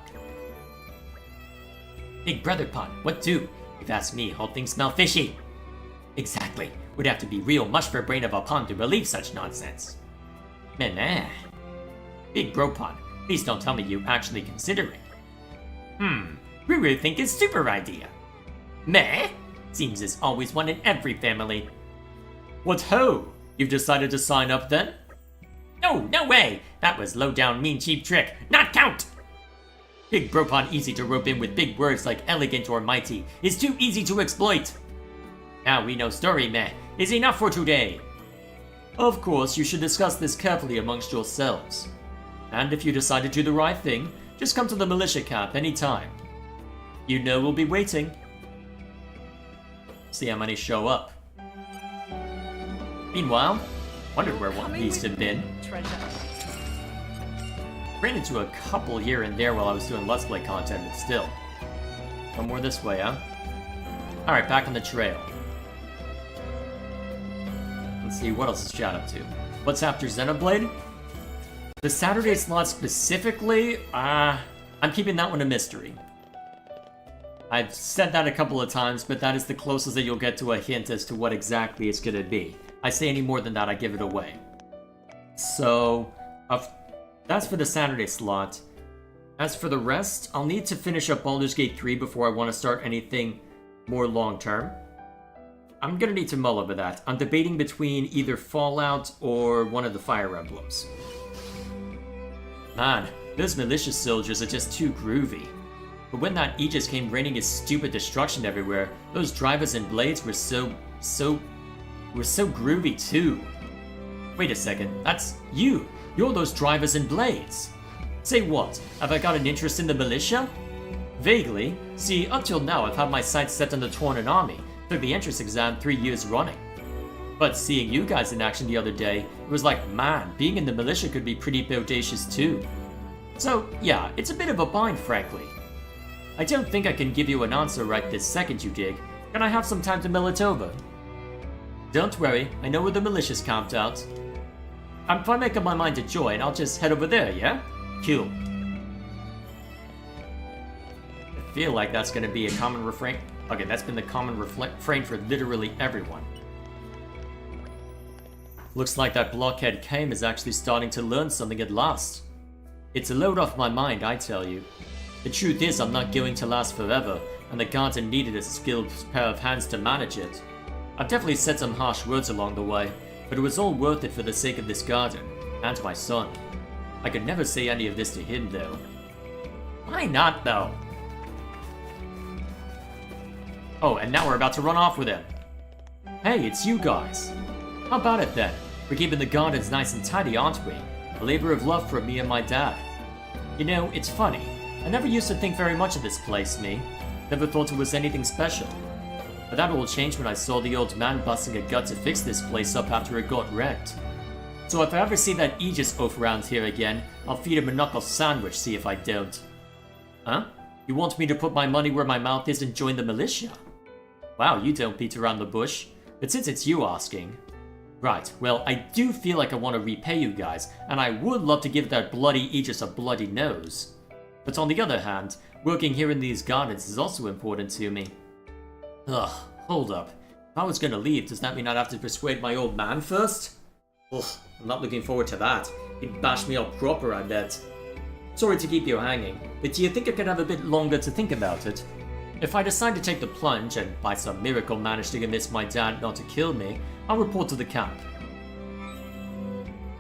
S1: Big brother pun, what do? If you ask me, whole things smell fishy. Exactly. Would have to be real mush for a brain of a pun to believe such nonsense. Meh. Big bro pun, please don't tell me you actually consider it. We really think it's super idea. Meh? Seems there's always one in every family. What ho? You've decided to sign up then? No way! That was low down mean cheap trick, not count! Big bro pun easy to rope in with big words like elegant or mighty is too easy to exploit. Now we know story meh is enough for today. Of course, you should discuss this carefully amongst yourselves. And if you decide to do the right thing, just come to the militia camp anytime. You know we'll be waiting. See how many show up. Meanwhile, wondered where one of these had been.
S2: Treasure.
S1: Ran into a couple here and there while I was doing Let's Play content, but still. One more this way, huh? Alright, back on the trail. Let's see, what else is chat up to? What's after Xenoblade? The Saturday slot specifically? I'm keeping that one a mystery. I've said that a couple of times, but that is the closest that you'll get to a hint as to what exactly it's gonna be. I say any more than that, I give it away. So, That's for the Saturday slot. As for the rest, I'll need to finish up Baldur's Gate 3 before I want to start anything more long-term. I'm gonna need to mull over that. I'm debating between either Fallout or one of the Fire Emblems. Man, those militia soldiers are just too groovy. But when that Aegis came raining his stupid destruction everywhere, those drivers and blades were so groovy too. Wait a second, that's you! You're those drivers and blades! Say what, have I got an interest in the militia? Vaguely. See, up till now I've had my sights set on the Tauren army. Took the entrance exam 3 years running. But seeing you guys in action the other day, it was like, man, being in the militia could be pretty bodacious too. So, yeah, it's a bit of a bind, frankly. I don't think I can give you an answer right this second, you dig. Can I have some time to mull it over? Don't worry, I know where the militia's camped out. If I make up my mind to join, I'll just head over there, yeah? Cool. I feel like that's gonna be a common refrain. Okay, that's been the common refrain for literally everyone. Looks like that blockhead Kame is actually starting to learn something at last. It's a load off my mind, I tell you. The truth is, I'm not going to last forever, and the garden needed a skilled pair of hands to manage it. I've definitely said some harsh words along the way, but it was all worth it for the sake of this garden, and my son. I could never say any of this to him, though. Why not, though? Oh, and now we're about to run off with him. Hey, it's you guys. How about it then? We're keeping the gardens nice and tidy, aren't we? A labor of love from me and my dad. You know, it's funny. I never used to think very much of this place, me. Never thought it was anything special. But that all changed when I saw the old man busting a gut to fix this place up after it got wrecked. So if I ever see that Aegis oaf around here again, I'll feed him a knuckle sandwich, see if I don't. Huh? You want me to put my money where my mouth is and join the militia? Wow, you don't beat around the bush. But since it's you asking... Right, well, I do feel like I want to repay you guys, and I would love to give that bloody Aegis a bloody nose. But on the other hand, working here in these gardens is also important to me. Ugh, hold up. If I was gonna leave, does that mean I'd have to persuade my old man first? Ugh, I'm not looking forward to that. He'd bash me up proper, I bet. Sorry to keep you hanging, but do you think I could have a bit longer to think about it? If I decide to take the plunge, and by some miracle manage to convince my dad not to kill me, I'll report to the camp.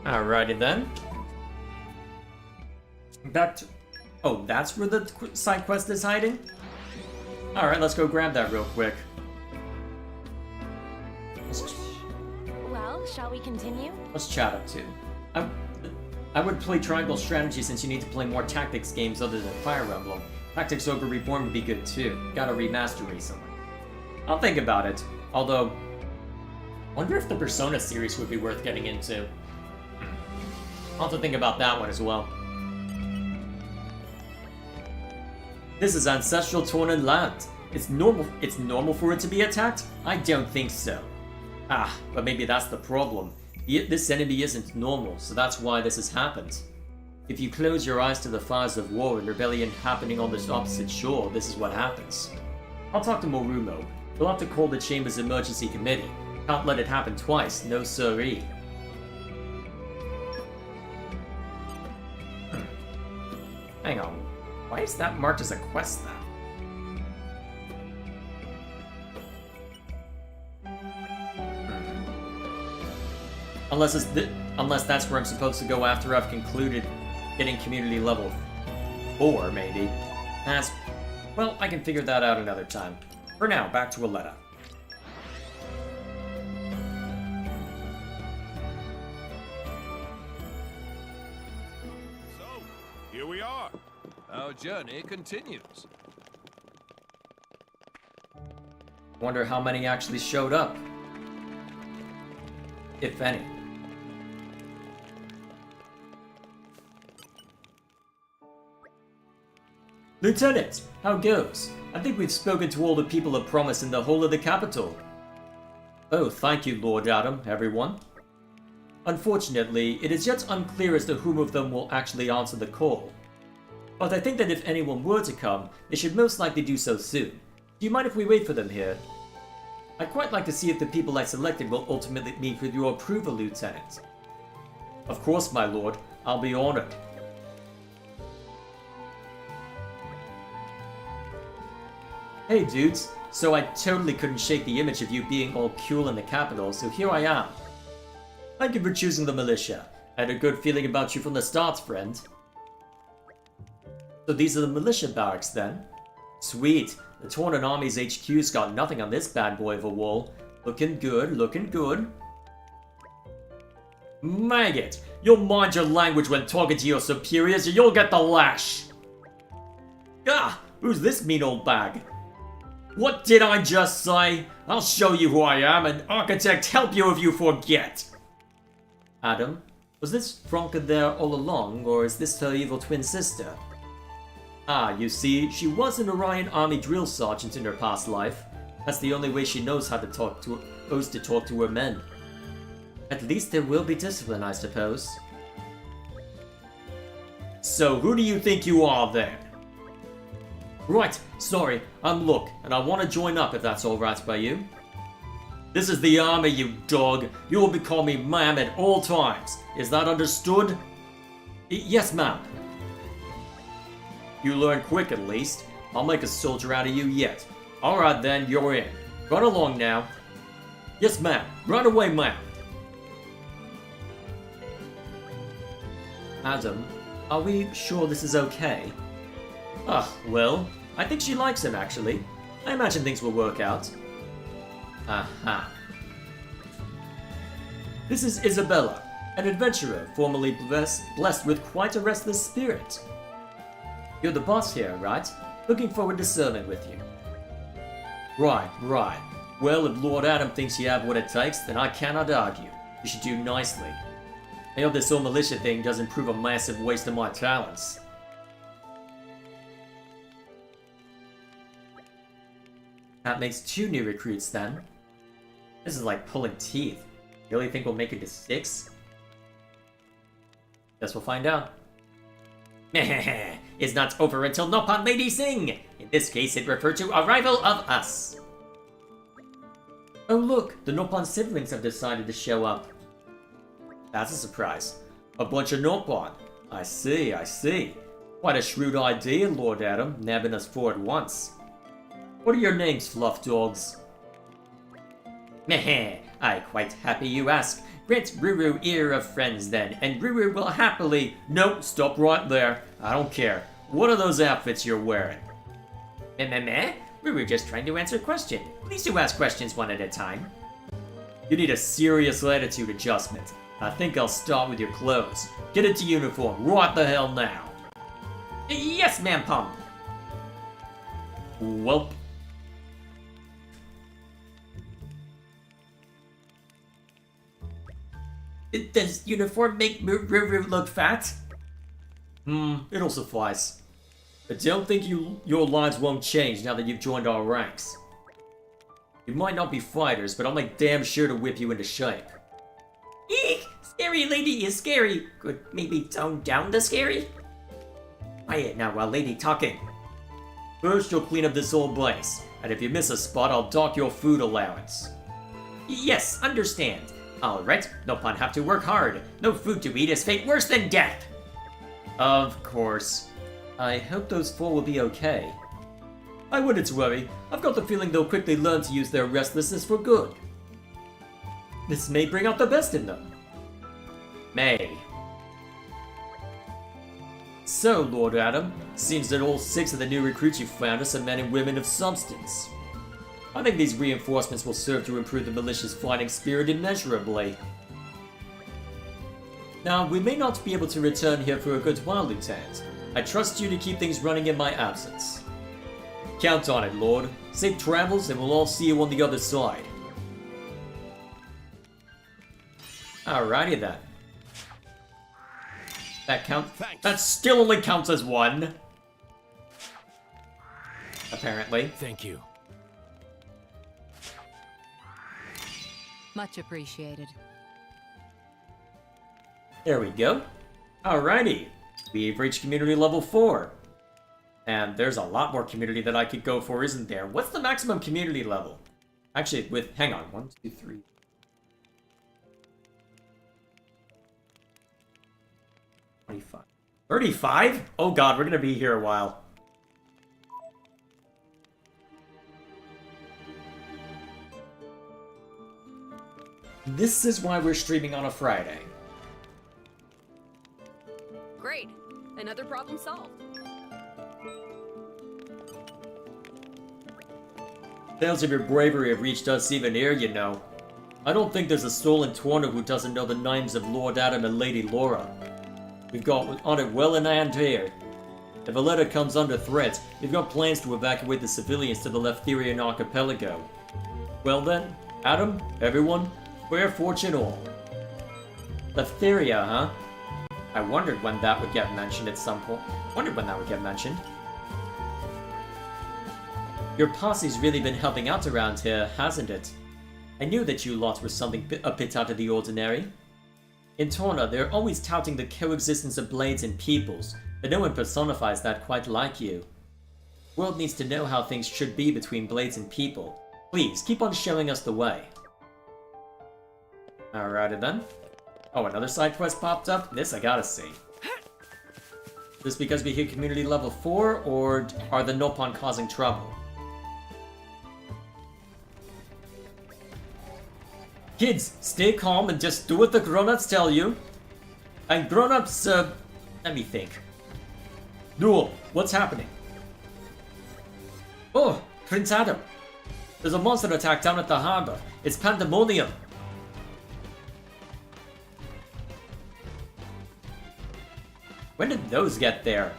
S1: Alrighty then. Back to... Oh, that's where the side quest is hiding? Alright, let's go grab that real quick.
S3: Well, shall we continue?
S1: Let's chat up to. I would play Triangle Strategy since you need to play more tactics games other than Fire Emblem. Tactics Ogre Reborn would be good too. Got a remaster recently. I'll think about it. Although, wonder if the Persona series would be worth getting into. I'll have to think about that one as well. This is ancestral Tauren land. It's normal for it to be attacked? I don't think so. Ah, but maybe that's the problem. This enemy isn't normal, so that's why this has happened. If you close your eyes to the fires of war and rebellion happening on this opposite shore, this is what happens. I'll talk to Morumo. We'll have to call the Chamber's emergency committee. Can't let it happen twice, no siree. Hang on. Why is that marked as a quest then? Unless that's where I'm supposed to go after I've concluded getting community level 4, maybe. Well, I can figure that out another time. For now, back to Aletta.
S4: So, here we are. Our journey continues.
S1: Wonder how many actually showed up. If any. Lieutenant, how goes? I think we've spoken to all the people of promise in the whole of the capital. Oh, thank you, Lord Adam, everyone. Unfortunately, it is yet unclear as to whom of them will actually answer the call. But I think that if anyone were to come, they should most likely do so soon. Do you mind if we wait for them here? I'd quite like to see if the people I selected will ultimately meet with your approval, Lieutenant. Of course, my lord. I'll be honored. Hey dudes, so I totally couldn't shake the image of you being all cool in the capital, so here I am. Thank you for choosing the militia. I had a good feeling about you from the start, friend. So these are the militia barracks then? Sweet. The Torn Army's HQ's got nothing on this bad boy of a wall. Looking good, looking good. Maggot, you'll mind your language when talking to your superiors or you'll get the lash. Ah, who's this mean old bag? What did I just say? I'll show you who I am, and architect help you if you forget. Adam, was this Franca there all along, or is this her evil twin sister? Ah, you see, she was an Orion Army drill sergeant in her past life. That's the only way she knows how to talk to her men. At least there will be discipline, I suppose. So, who do you think you are then? Right, sorry, I'm Luke, and I want to join up if that's alright by you. This is the army, you dog. You will be calling me ma'am at all times. Is that understood? Yes, ma'am. You learn quick at least. I'll make a soldier out of you yet. Alright then, you're in. Run along now. Yes, ma'am. Right away, ma'am. Adam, are we sure this is okay? Ah, well, I think she likes him actually. I imagine things will work out. Aha. This is Isabella, an adventurer formerly blessed with quite a restless spirit. You're the boss here, right? Looking forward to serving with you. Right. Well, if Lord Adam thinks you have what it takes, then I cannot argue. You should do nicely. I hope this whole militia thing doesn't prove a massive waste of my talents. That makes 2 new recruits then. This is like pulling teeth. You really think we'll make it to 6? Guess we'll find out. It's not over until Nopon Lady sing! In this case, it referred to arrival of us. Oh look, the Nopon siblings have decided to show up. That's a surprise. A bunch of Nopon. I see. Quite a shrewd idea, Lord Adam, nabbing us 4 at once. What are your names, fluff dogs? Meh, I quite happy you ask. Grant Ruru ear of friends then, and Ruru will happily— Nope, stop right there. I don't care. What are those outfits you're wearing? Meh? Ruru just trying to answer a question. Please do ask questions one at a time. You need a serious attitude adjustment. I think I'll start with your clothes. Get into uniform right the hell now. Yes, ma'am, Pum. Welp. Does uniform make Ruru look fat? It'll suffice. I don't think your lives won't change now that you've joined our ranks. You might not be fighters, but I'll make damn sure to whip you into shape. Eek! Scary lady is scary. Could maybe tone down the scary? Quiet now while lady talking. First you'll clean up this old place, and if you miss a spot, I'll dock your food allowance. Yes, understand. Alright, Nopon have to work hard. No food to eat is fate worse than death. Of course. I hope those 4 will be okay. I wouldn't worry. I've got the feeling they'll quickly learn to use their restlessness for good. This may bring out the best in them. May. So, Lord Adam, seems that all 6 of the new recruits you found us are men and women of substance. I think these reinforcements will serve to improve the militia's fighting spirit immeasurably. Now, we may not be able to return here for a good while, Lieutenant. I trust you to keep things running in my absence. Count on it, Lord. Safe travels, and we'll all see you on the other side. Alrighty then. That still only counts as 1. Apparently.
S7: Thank you.
S5: Much appreciated.
S1: There we go. Alrighty. We've reached community level 4. And there's a lot more community that I could go for, isn't there? What's the maximum community level? Actually, hang on. 1, 2, 3. 25. 35? Oh god, we're gonna be here a while. This is why we're streaming on a Friday.
S6: Great. Another problem solved.
S1: Tales of your bravery have reached us even here, you know. I don't think there's a soul in Torna who doesn't know the names of Lord Adam and Lady Laura. We've got on it well in hand here. If Valletta comes under threat, we've got plans to evacuate the civilians to the Leftherian archipelago. Well then, Adam, everyone, fair fortune all. Leftheria, huh? I wondered when that would get mentioned at some point. Your posse's really been helping out around here, hasn't it? I knew that you lot were something a bit out of the ordinary. In Torna, they're always touting the coexistence of blades and peoples, but no one personifies that quite like you. The world needs to know how things should be between blades and people. Please, keep on showing us the way. Alrighty then. Oh, another side quest popped up? This I gotta see. This because we hit community level 4, or are the Nopon causing trouble? Kids, stay calm and just do what the grown-ups tell you. And grown-ups, let me think. Duel, what's happening? Oh, Prince Adam. There's a monster attack down at the harbor. It's pandemonium. When did those get there?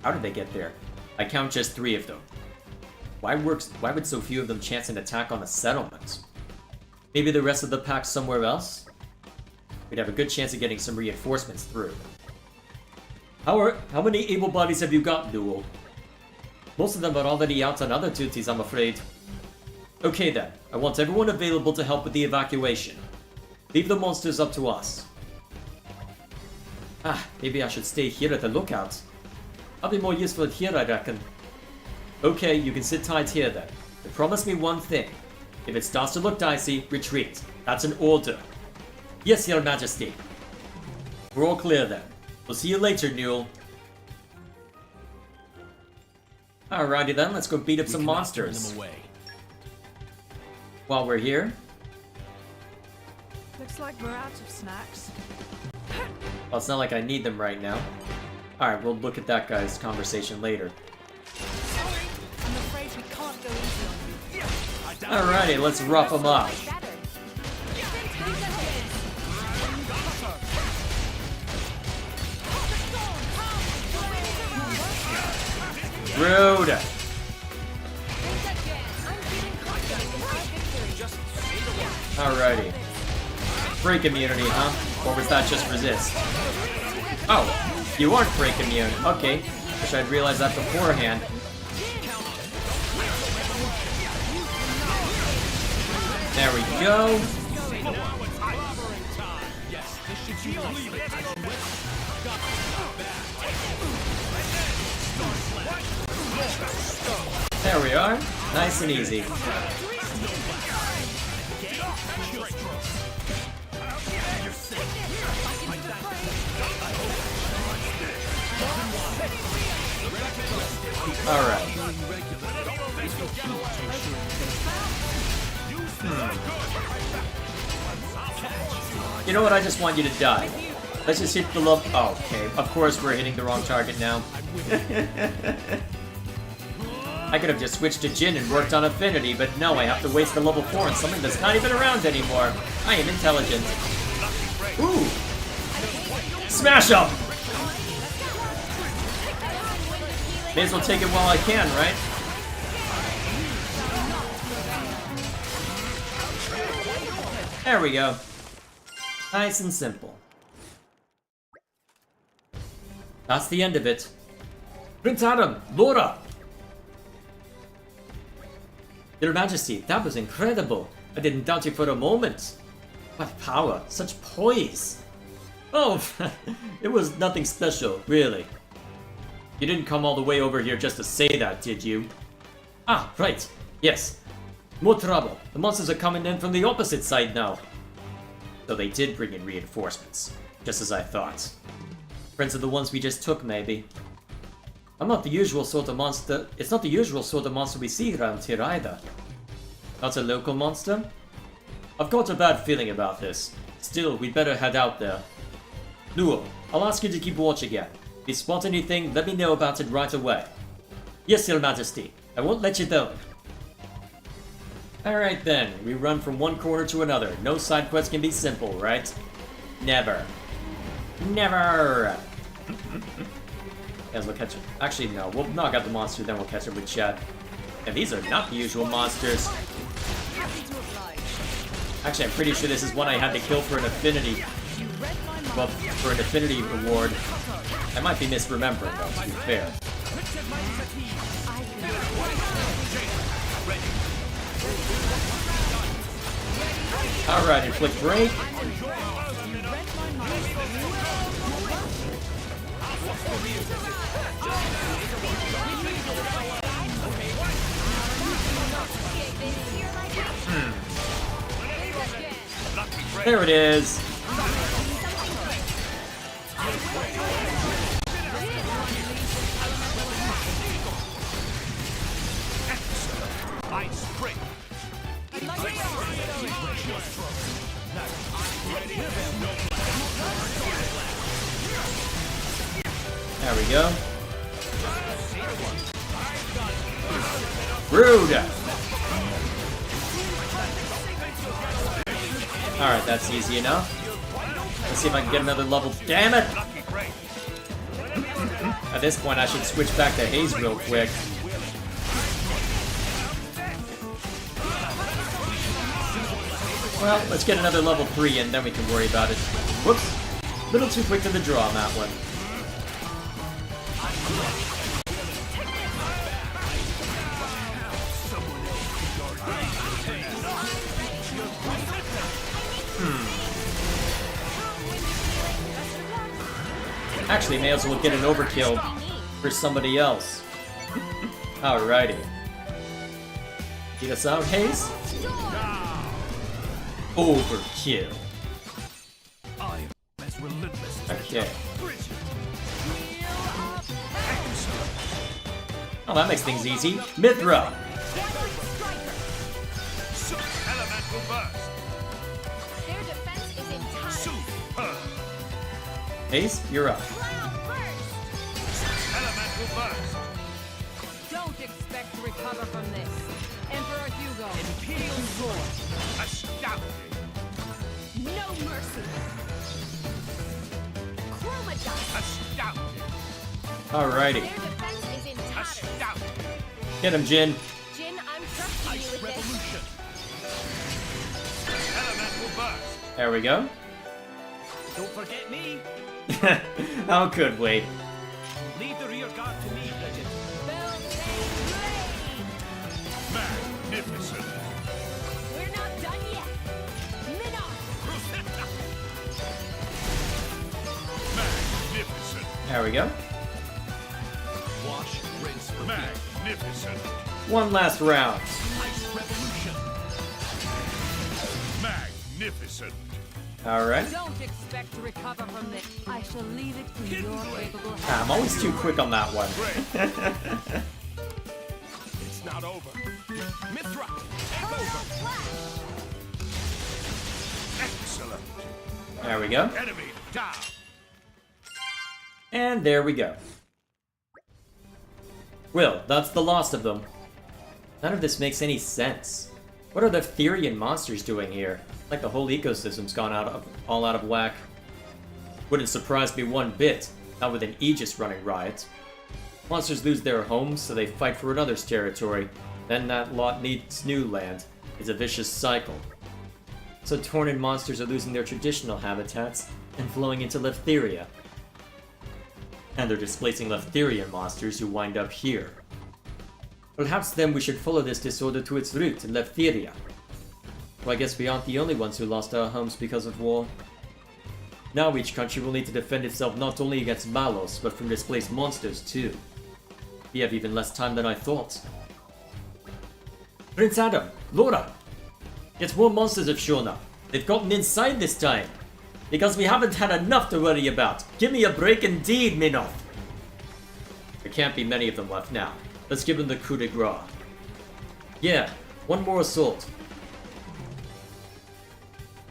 S1: How did they get there? I count just 3 of them. Why would so few of them chance an attack on a settlement? Maybe the rest of the pack somewhere else? We'd have a good chance of getting some reinforcements through. How many able bodies have you got, Duel? Most of them are already out on other duties, I'm afraid. Okay then, I want everyone available to help with the evacuation. Leave the monsters up to us. Maybe I should stay here at the lookout. I'll be more useful here, I reckon. Okay, you can sit tight here then. But promise me one thing. If it starts to look dicey, retreat. That's an order. Yes, Your Majesty. We're all clear then. We'll see you later, Newell. Alrighty then, let's go beat up some monsters. While we're here.
S2: Looks like we're out of snacks.
S1: Well, it's not like I need them right now. Alright, we'll look at that guy's conversation later.
S2: I'm afraid we can't go easy on you.
S1: Alrighty, let's rough them up. Rude! Alrighty. Break immunity, huh? Or was that just resist? Oh, you aren't break immune. Okay. Wish I'd realized that beforehand. There we go. There we are. Nice and easy. Alright. You know what? I just want you to die. Let's just hit the love. Oh, okay. Of course, we're hitting the wrong target now. I could have just switched to Jin and worked on Affinity, but no, I have to waste the level 4 on something that's not even around anymore. I am intelligent. Ooh! Smash up! May as well take it while I can, right? There we go. Nice and simple. That's the end of it. Prince Adam! Laura! Your Majesty, that was incredible. I didn't doubt you for a moment. What power, such poise. Oh, it was nothing special, really. You didn't come all the way over here just to say that, did you? Ah, right. Yes. More trouble. The monsters are coming in from the opposite side now. So they did bring in reinforcements. Just as I thought. Friends of the ones we just took, maybe. I'm not the usual sort of monster. It's not the usual sort of monster we see around here either. Not a local monster? I've got a bad feeling about this. Still, we'd better head out there. Nuo, I'll ask you to keep watch again. If you spot anything, let me know about it right away. Yes, Your Majesty. I won't let you down. Alright then, we run from one corner to another. No side quest can be simple, right? Never. Never! Guys, we'll catch it. Actually, no. We'll knock out the monster, then we'll catch it with Chad. And these are not the usual monsters. Actually, I'm pretty sure this is one I had to kill for an affinity. Well, for an affinity reward. I might be misremembering, though, to be fair. Alright, inflict break. There it is. There we go. Rude! Alright, that's easy enough. Let's see if I can get another level. Damn it! At this point, I should switch back to Haze real quick. Well, let's get another level 3 and then we can worry about it. Whoops! A little too quick to the draw on that one. Actually, may as well get an overkill for somebody else. Alrighty. Get us out, Haze? Overkill. Okay. Oh, that makes things easy. Mithra!
S3: Their defense is entire.
S1: Haze, you're up.
S6: Don't expect to recover from this. Emperor Hugo. Imperial sword.
S4: Astounding.
S3: No mercy. Chromodite.
S4: Astounding.
S1: Alrighty.
S3: Their defense is entire.
S4: Astounding.
S1: Get him, Jin.
S3: Jin, I'm trusting you with
S4: Revolution. Elemental burst.
S1: There we go.
S7: Don't forget me.
S1: How could we?
S7: Leave the rear guard to me, Legend.
S4: Magnificent.
S3: We're not done yet. Minnow.
S4: Magnificent.
S1: There we go.
S4: Wash, rinse, magnificent.
S1: One last round.
S4: Ice revolution. Magnificent.
S1: Alright.
S6: Don't expect to recover from this. I shall leave it to your capable hands.
S1: I'm always too quick on that one.
S4: It's not over. Mithra, take over. Excellent.
S1: There we go.
S4: Enemy down.
S1: And there we go. Well, that's the last of them. None of this makes any sense. What are the Therian monsters doing here? Like the whole ecosystem's gone all out of whack. Wouldn't surprise me one bit, not with an Aegis running riot. Monsters lose their homes, so they fight for another's territory. Then that lot needs new land. It's a vicious cycle. So Tornin monsters are losing their traditional habitats and flowing into Leftheria. And they're displacing Leftherian monsters who wind up here. Perhaps then we should follow this disorder to its root in Leftheria. Well, I guess we aren't the only ones who lost our homes because of war. Now each country will need to defend itself not only against Malos, but from displaced monsters too. We have even less time than I thought. Prince Adam, Laura! Yet more monsters have shown up. They've gotten inside this time. Because we haven't had enough to worry about. Give me a break indeed, Minoth! There can't be many of them left now. Let's give them the coup de grace. Yeah, one more assault.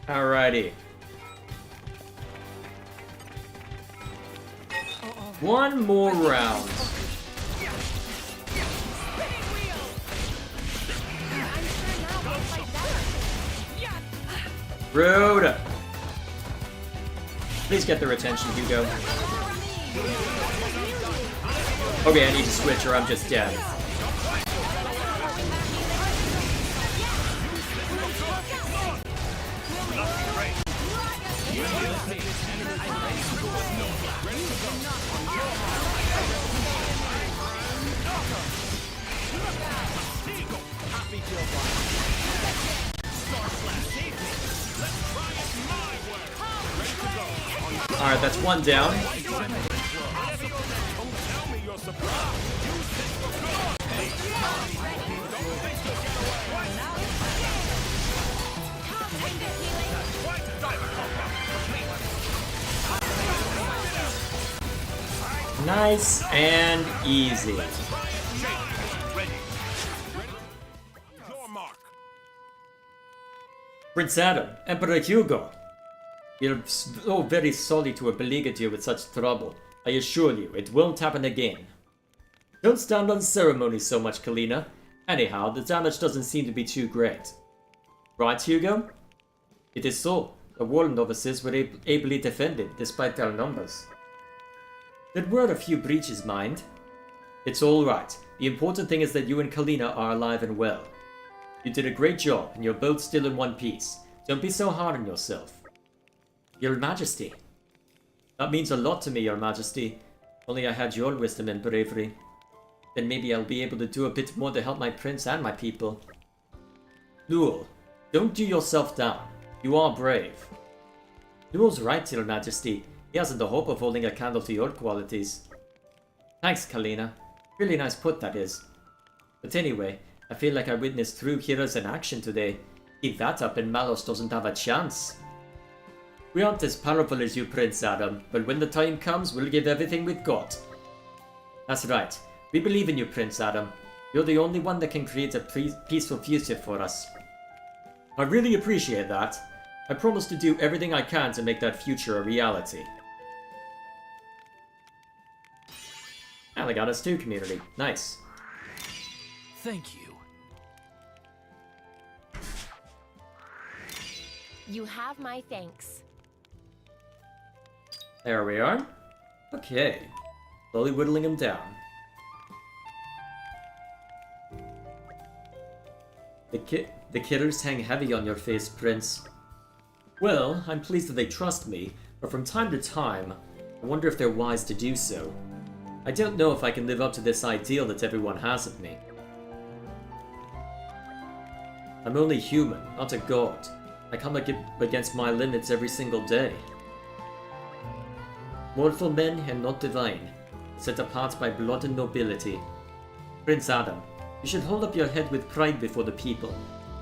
S1: Alrighty. One more round. Rude. Please get their attention, Hugo. Okay, I need to switch or I'm just dead. Alright, that's one down. Nice and easy.
S4: Your mark.
S1: Prince Adam, Emperor Hugo. We're so very sorry to have beleaguered you with such trouble. I assure you, it won't happen again. Don't stand on ceremony so much, Kalina. Anyhow, the damage doesn't seem to be too great. Right, Hugo? It is so. The war novices were ably defended, despite their numbers. There were a few breaches, mind. It's alright. The important thing is that you and Kalina are alive and well. You did a great job, and you're both still in one piece. Don't be so hard on yourself. Your Majesty. That means a lot to me, Your Majesty. Only I had your wisdom and bravery. Then maybe I'll be able to do a bit more to help my prince and my people. Newell, don't do yourself down. You are brave. Newell's right, Your Majesty. He hasn't the hope of holding a candle to your qualities. Thanks, Kalina. Really nice put, that is. But anyway, I feel like I witnessed true heroes in action today. Keep that up and Malos doesn't have a chance. We aren't as powerful as you, Prince Adam, but when the time comes, we'll give everything we've got. That's right. We believe in you, Prince Adam. You're the only one that can create a peaceful future for us. I really appreciate that. I promise to do everything I can to make that future a reality. And they got us too, community. Nice.
S7: Thank you.
S3: You have my thanks.
S1: There we are. Okay. Slowly whittling him down. The killers hang heavy on your face, Prince. Well, I'm pleased that they trust me, but from time to time, I wonder if they're wise to do so. I don't know if I can live up to this ideal that everyone has of me. I'm only human, not a god. I come against my limits every single day. Mortal men and not divine, set apart by blood and nobility. Prince Adam, you should hold up your head with pride before the people,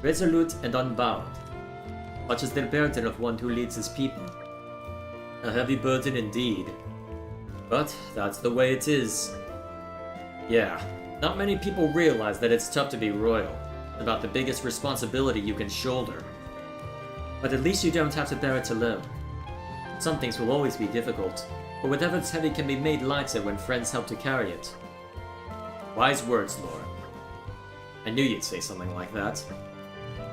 S1: resolute and unbound, much as the burden of one who leads his people. A heavy burden indeed. But that's the way it is. Yeah, not many people realize that it's tough to be royal, about the biggest responsibility you can shoulder. But at least you don't have to bear it alone. Some things will always be difficult, but whatever's heavy can be made lighter when friends help to carry it. Wise words, Laura. I knew you'd say something like that.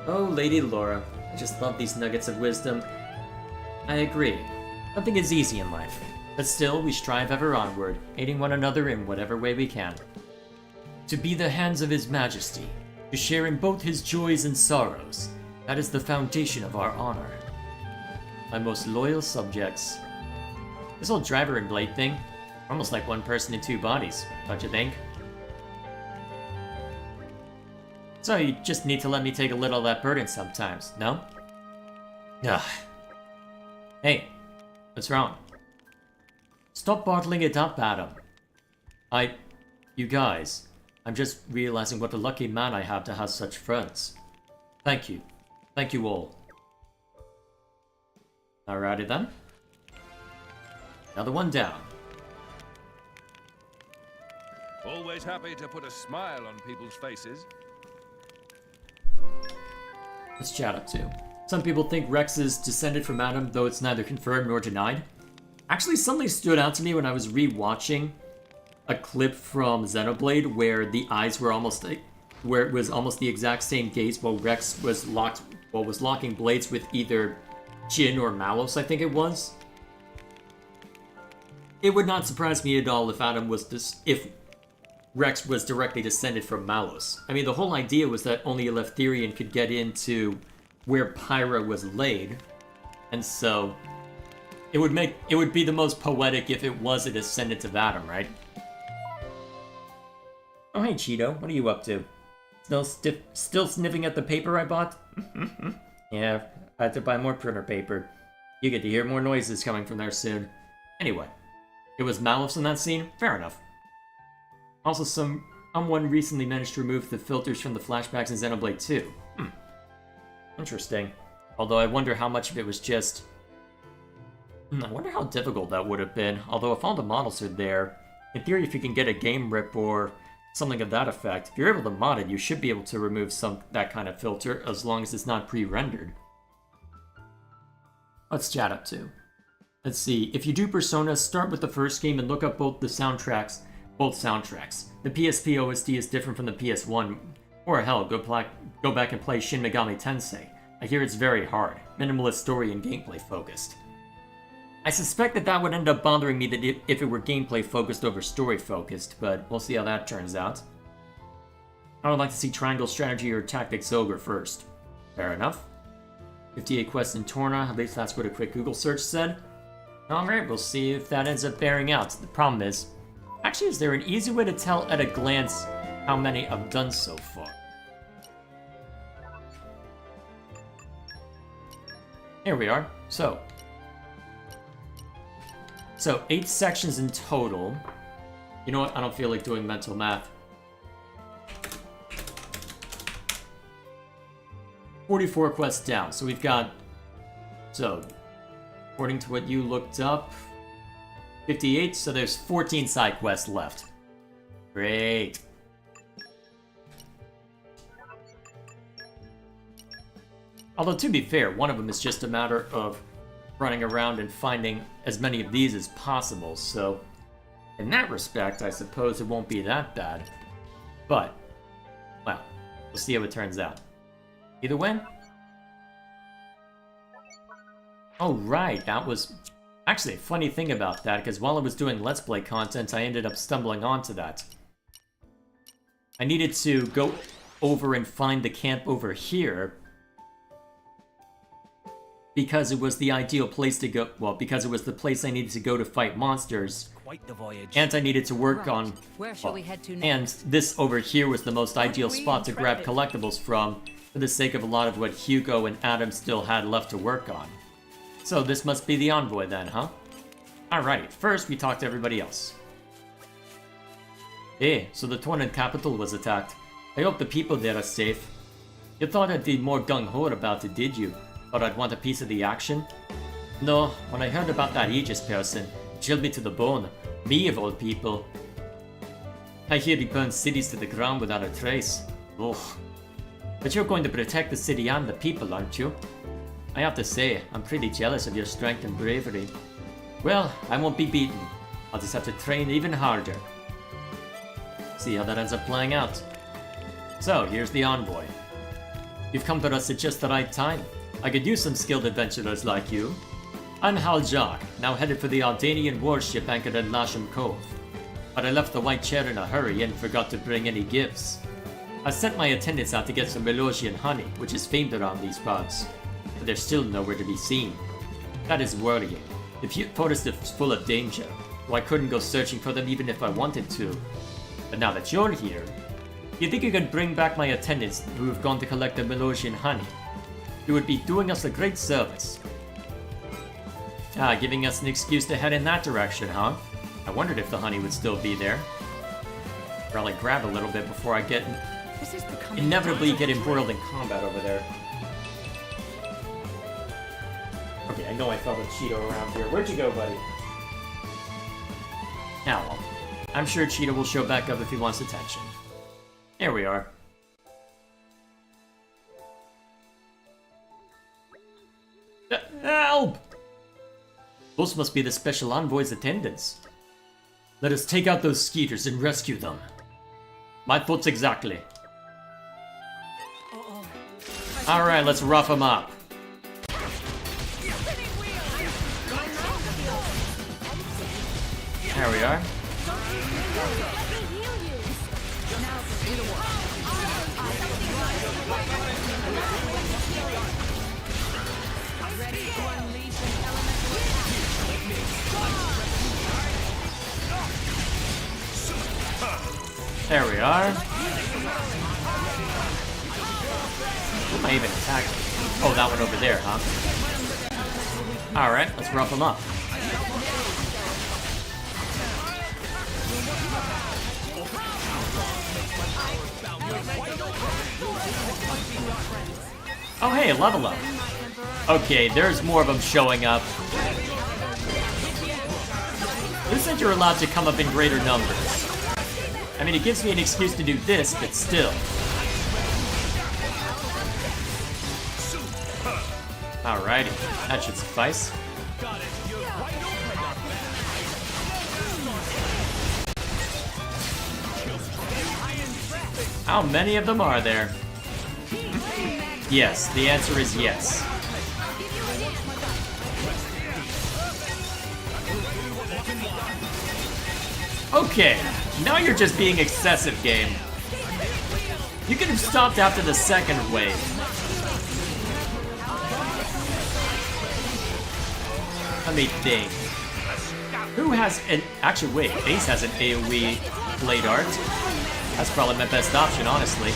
S1: Oh, Lady Laura, I just love these nuggets of wisdom. I agree. Nothing is easy in life, but still we strive ever onward, aiding one another in whatever way we can. To be the hands of His Majesty, to share in both his joys and sorrows, that is the foundation of our honor. My most loyal subjects. This whole driver and blade thing, almost like one person in two bodies, don't you think? So you just need to let me take a little of that burden sometimes, no? Ugh. Hey, what's wrong? Stop bottling it up, Adam. You guys, I'm just realizing what a lucky man I have to have such friends. Thank you. Thank you all. Alrighty then. Another one down.
S4: Always happy to put a smile on people's faces.
S1: What's Chad up to? Some people think Rex is descended from Adam, though it's neither confirmed nor denied. Actually, something stood out to me when I was re-watching a clip from Xenoblade where the eyes were almost where it was almost the exact same gaze while Rex was locking blades with either Jin or Malos, I think it was. It would not surprise me at all if if Rex was directly descended from Malos. I mean, the whole idea was that only a Leftherian could get into where Pyra was laid, and so it would be the most poetic if it was a descendant of Adam, right? Oh hey Cheeto, what are you up to? Still sniffing at the paper I bought? Yeah, I had to buy more printer paper. You get to hear more noises coming from there soon. Anyway, it was Malos in that scene? Fair enough. Also, someone recently managed to remove the filters from the flashbacks in Xenoblade 2. Interesting. Although I wonder how much of it was just... I wonder how difficult that would have been. Although if all the models are there, in theory if you can get a game rip or something of that effect, if you're able to mod it, you should be able to remove that kind of filter as long as it's not pre-rendered. What's chat up to? Let's see. If you do Persona, start with the first game and look up both soundtracks. The PSP OST is different from the PS1. Or hell, go back and play Shin Megami Tensei. I hear it's very hard, minimalist story and gameplay focused. I suspect that would end up bothering me if it were gameplay focused over story focused, but we'll see how that turns out. I would like to see Triangle Strategy or Tactics Ogre first. Fair enough. 58 quests in Torna, at least that's what a quick Google search said. Alright, we'll see if that ends up bearing out. The problem is, actually, is there an easy way to tell at a glance how many I've done so far? Here we are. So 8 sections in total. You know what? I don't feel like doing mental math. 44 quests down. So we've got... according to what you looked up, 58, so there's 14 side quests left. Great. Although, to be fair, one of them is just a matter of running around and finding as many of these as possible, so in that respect, I suppose it won't be that bad. But, well, we'll see how it turns out. Either way. Oh, right, that was... Actually, a funny thing about that, because while I was doing Let's Play content, I ended up stumbling onto that. I needed to go over and find the camp over here, because it was the ideal place to go, well, because it was the place I needed to go to fight monsters.
S7: Quite the voyage.
S1: And I needed to work on...
S5: Where shall we head to next?
S1: And this over here was the most ideal spot to grab collectibles from, for the sake of a lot of what Hugo and Adam still had left to work on. So this must be the envoy then, huh? Alrighty, first we talk to everybody else. Hey, so the Tornan capital was attacked. I hope the people there are safe. You thought I'd be more gung-ho about it, did you? Or I'd want a piece of the action? No, when I heard about that Aegis person, it chilled me to the bone. Me of all people. I hear he burned cities to the ground without a trace. Ugh. But you're going to protect the city and the people, aren't you? I have to say, I'm pretty jealous of your strength and bravery. Well, I won't be beaten. I'll just have to train even harder. See how that ends up playing out. So, here's the envoy. You've come to us at just the right time. I could use some skilled adventurers like you. I'm Hal Jock, now headed for the Aldanian warship anchored at Lasham Cove. But I left the white chair in a hurry and forgot to bring any gifts. I sent my attendants out to get some Melosian honey, which is famed around these parts. But they're still nowhere to be seen. That is worrying. The forest is full of danger, so I couldn't go searching for them even if I wanted to. But now that you're here, you think you could bring back my attendants who have gone to collect the Melosian honey? You would be doing us a great service. Giving us an excuse to head in that direction, huh? I wondered if the honey would still be there. Probably grab a little bit before I inevitably get embroiled in combat over there. Okay, I know I felt a Cheeto around here. Where'd you go, buddy? Now, well, I'm sure Cheeto will show back up if he wants attention. Here we are. Help! Those must be the Special Envoy's attendants. Let us take out those skeeters and rescue them. My thoughts exactly. Alright, let's rough them up. There we are. There we are. Who am I even attacking? Oh, that one over there, huh? Alright, let's rough him up. Oh hey, level up. Okay, there's more of them showing up. Who said you're allowed to come up in greater numbers? I mean, it gives me an excuse to do this, but still. Alrighty, that should suffice. How many of them are there? Yes, the answer is yes. Okay, now you're just being excessive, game. You could have stopped after the second wave. Let me think. Who has an... Actually, wait, Ace has an AoE Blade Art. That's probably my best option, honestly.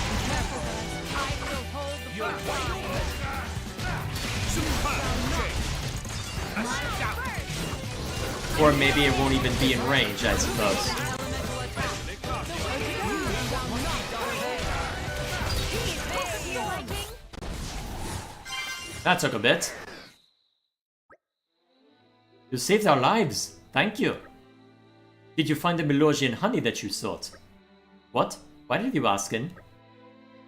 S1: Or maybe it won't even be in range, I suppose. That took a bit. You saved our lives. Thank you. Did you find the Melosian honey that you sought? What? Why did you ask him?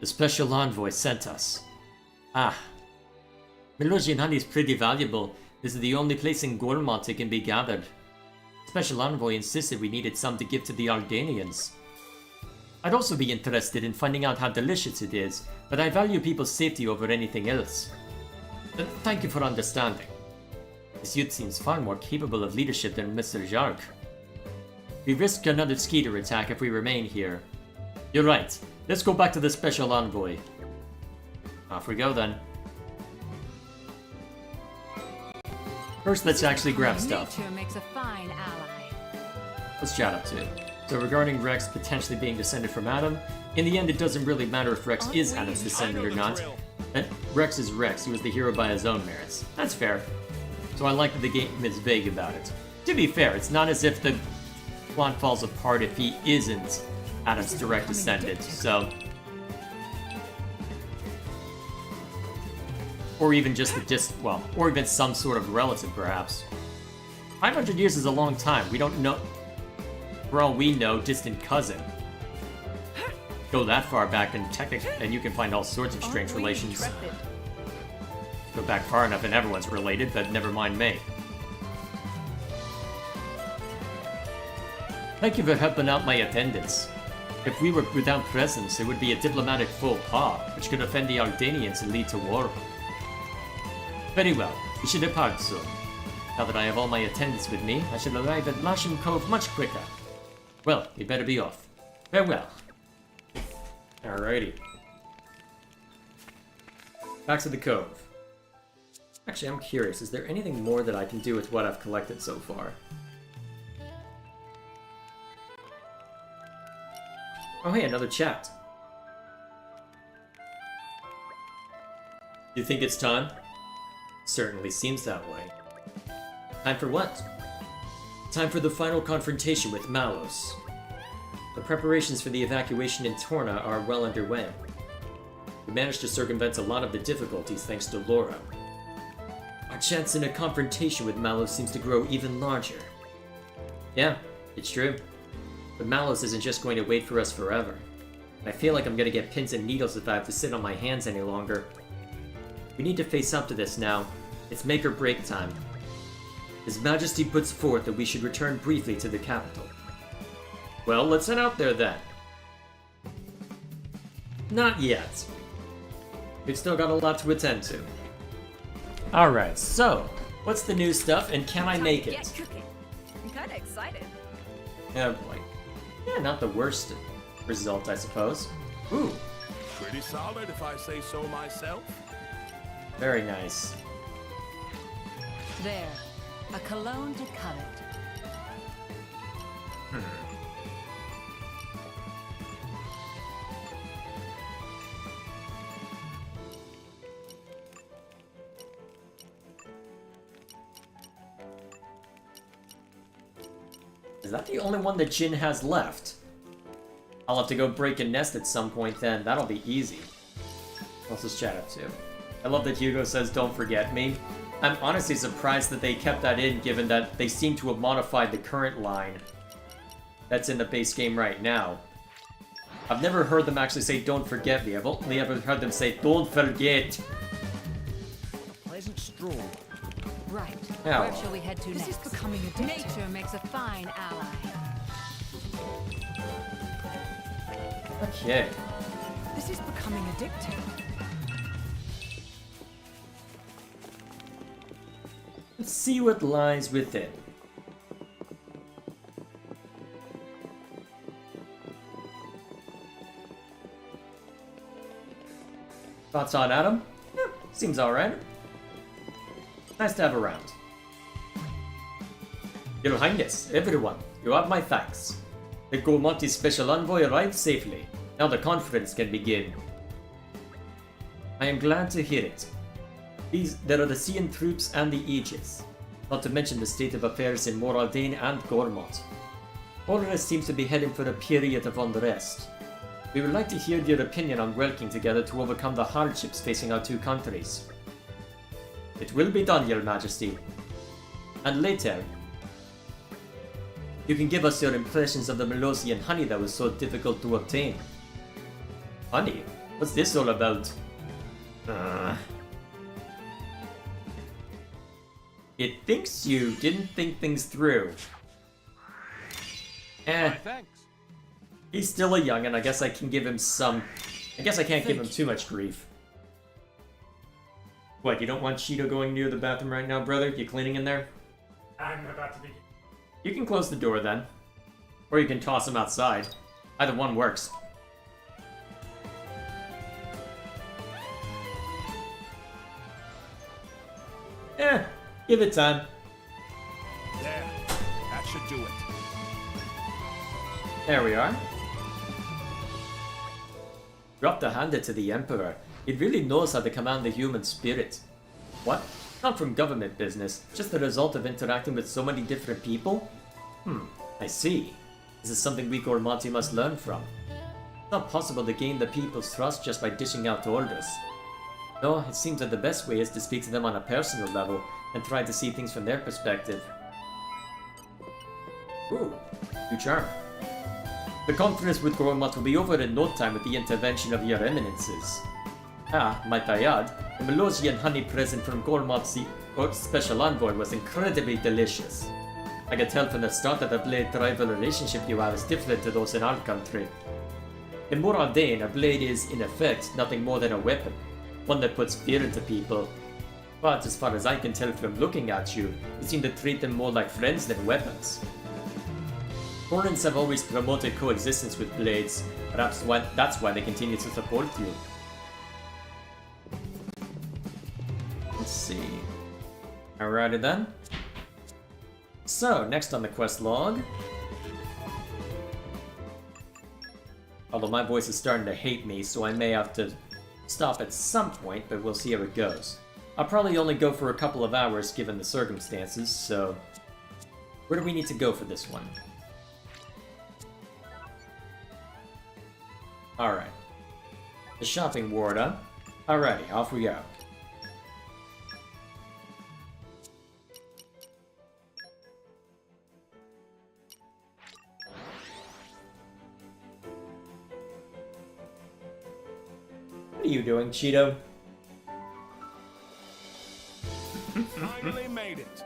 S1: The special envoy sent us. Ah. Melosian honey is pretty valuable. This is the only place in Gormont it can be gathered. Special envoy insisted we needed some to give to the Ardanians. I'd also be interested in finding out how delicious it is, but I value people's safety over anything else. Thank you for understanding. This youth seems far more capable of leadership than Mr. Jark. We risk another Skeeter attack if we remain here. You're right. Let's go back to the special envoy. Off we go then. First, let's actually grab stuff.
S5: Nature makes a fine ally.
S1: What's Chad up to? So regarding Rex potentially being descended from Adam, in the end it doesn't really matter if Rex is Adam's descendant or not. Rex is Rex, he was the hero by his own merits. That's fair. So I like that the game is vague about it. To be fair, it's not as if the plot falls apart if he isn't Adam's direct descendant, so... Or even just or even some sort of relative, perhaps. 500 years is a long time. We don't know... For all we know, distant cousin. Go that far back and you can find all sorts of strange relations. Go back far enough and everyone's related, but never mind me. Thank you for helping out my attendants. If we were without presence, it would be a diplomatic faux pas, which could offend the Ardanians and lead to war. Very well, we should depart soon. Now that I have all my attendants with me, I shall arrive at Lasham Cove much quicker. Well, we better be off. Farewell. Alrighty. Back to the cove. Actually, I'm curious, is there anything more that I can do with what I've collected so far? Oh hey, another chat. You think it's time? Certainly seems that way. Time for what? Time for the final confrontation with Malos. The preparations for the evacuation in Torna are well underway. We managed to circumvent a lot of the difficulties thanks to Laura. Our chance in a confrontation with Malos seems to grow even larger. Yeah, it's true. But Malos isn't just going to wait for us forever. I feel like I'm gonna get pins and needles if I have to sit on my hands any longer. We need to face up to this now, It's make or break time. His Majesty puts forth that we should return briefly to the capital. Well, let's head out there then. Not yet. We've still got a lot to attend to. Alright, so, what's the new stuff and can I make it?
S6: Get cooking. I'm kinda excited.
S1: Oh boy. Yeah, not the worst result, I suppose. Ooh,
S8: Pretty solid if I say so myself.
S1: very nice.
S5: There. A cologne to covet.
S1: Is that the only one that Jin has left? I'll have to go break a nest at some point then. That'll be easy. What's this chat up to? I love that Hugo says, "Don't forget me." I'm honestly surprised that they kept that in, given that they seem to have modified the current line that's in the base game right now. I've never heard them actually say, "Don't forget me." I've only ever heard them say, "Don't forget."
S7: Pleasant stroll.
S5: Right.
S1: Yeah,
S5: Where
S1: well.
S5: shall we head to
S2: This
S5: next?
S2: is becoming addictive.
S5: Nature makes a fine ally.
S1: Okay.
S2: This is becoming addictive.
S1: Let's see what lies within. Thoughts on Adam? Yeah, seems alright. Nice to have around. Your Highness, everyone, you have my thanks. The Gormonti Special Envoy arrived safely. Now the conference can begin. I am glad to hear it. There are the Cian troops and the Aegis, not to mention the state of affairs in Moraldain and Gormont. All of us seems to be heading for a period of unrest. We would like to hear your opinion on working together to overcome the hardships facing our two countries. It will be done, Your Majesty. And later, you can give us your impressions of the Melosian honey that was so difficult to obtain. Honey? What's this all about? It thinks you didn't think things through.
S4: My thanks.
S1: He's still a youngin', I guess I can give him some... I guess I can't give him too much grief. What, you don't want Cheeto going near the bathroom right now, brother? You cleaning in there?
S9: I'm about to be.
S1: You can close the door then. Or you can toss him outside. Either one works. Give it time.
S8: There. That should do it.
S1: There we are. Drop to hand it to the Emperor. It really knows how to command the human spirit. What? Not from government business, just the result of interacting with so many different people? I see. This is something we Gormonti must learn from. It's not possible to gain the people's trust just by dishing out orders. No, it seems that the best way is to speak to them on a personal level and try to see things from their perspective. Ooh, new charm. The conference with Gormont will be over in no time with the intervention of your eminences. Might I add, the Melosian honey present from Gormont's special envoy was incredibly delicious. I could tell from the start that the blade-driver relationship you have is different to those in our country. In Moraldain, a blade is, in effect, nothing more than a weapon, one that puts fear into people. But as far as I can tell from looking at you, you seem to treat them more like friends than weapons. Corans have always promoted coexistence with blades, perhaps that's why they continue to support you. Let's see. Alrighty then. So, next on the quest log. Although my voice is starting to hate me, so I may have to stop at some point, but we'll see how it goes. I'll probably only go for a couple of hours given the circumstances, so... Where do we need to go for this one? Alright. The shopping ward, huh? Alrighty, off we go. What are you doing, Cheeto?
S8: Finally made it.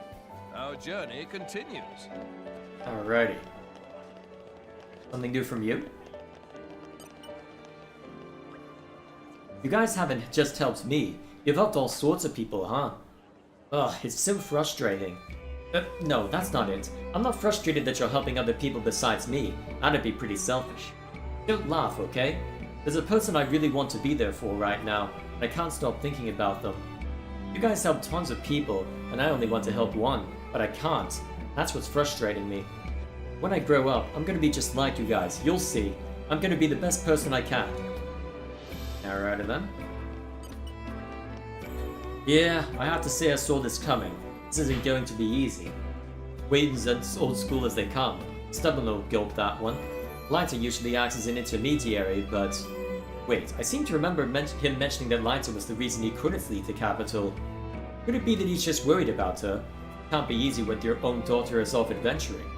S4: Our journey continues.
S1: Alrighty. Something new from you? You guys haven't just helped me. You've helped all sorts of people, huh? Ugh, it's so frustrating. No, that's not it. I'm not frustrated that you're helping other people besides me. That'd be pretty selfish. Don't laugh, okay? There's a person I really want to be there for right now, and I can't stop thinking about them. You guys help tons of people, and I only want to help one, but I can't. That's what's frustrating me. When I grow up, I'm gonna be just like you guys. You'll see. I'm gonna be the best person I can. Alrighty then. Yeah, I have to say I saw this coming. This isn't going to be easy. Wayne's as old school as they come. Stubborn old gulp, that one. Lighter usually acts as an intermediary, but... Wait, I seem to remember him mentioning that Lighter was the reason he couldn't flee the capital. Could it be that he's just worried about her? Can't be easy when your own daughter is off adventuring.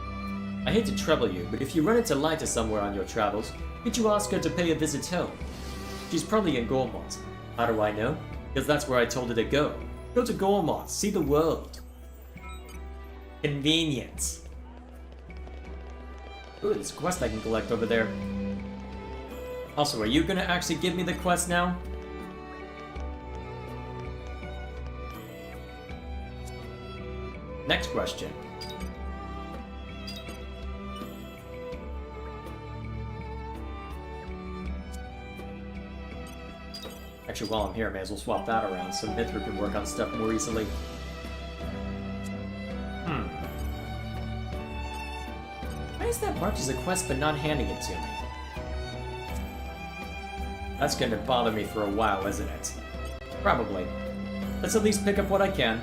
S1: I hate to trouble you, but if you run into Lighter somewhere on your travels, could you ask her to pay a visit home? She's probably in Gormont. How do I know? Because that's where I told her to go. Go to Gormont, see the world. Convenient. Ooh, there's a quest I can collect over there. Also, are you gonna actually give me the quest now? Next question. Actually, while I'm here, I may as well swap that around so Mithra can work on stuff more easily. Why is that marked as a quest but not handing it to me? That's gonna bother me for a while, isn't it? Probably. Let's at least pick up what I can.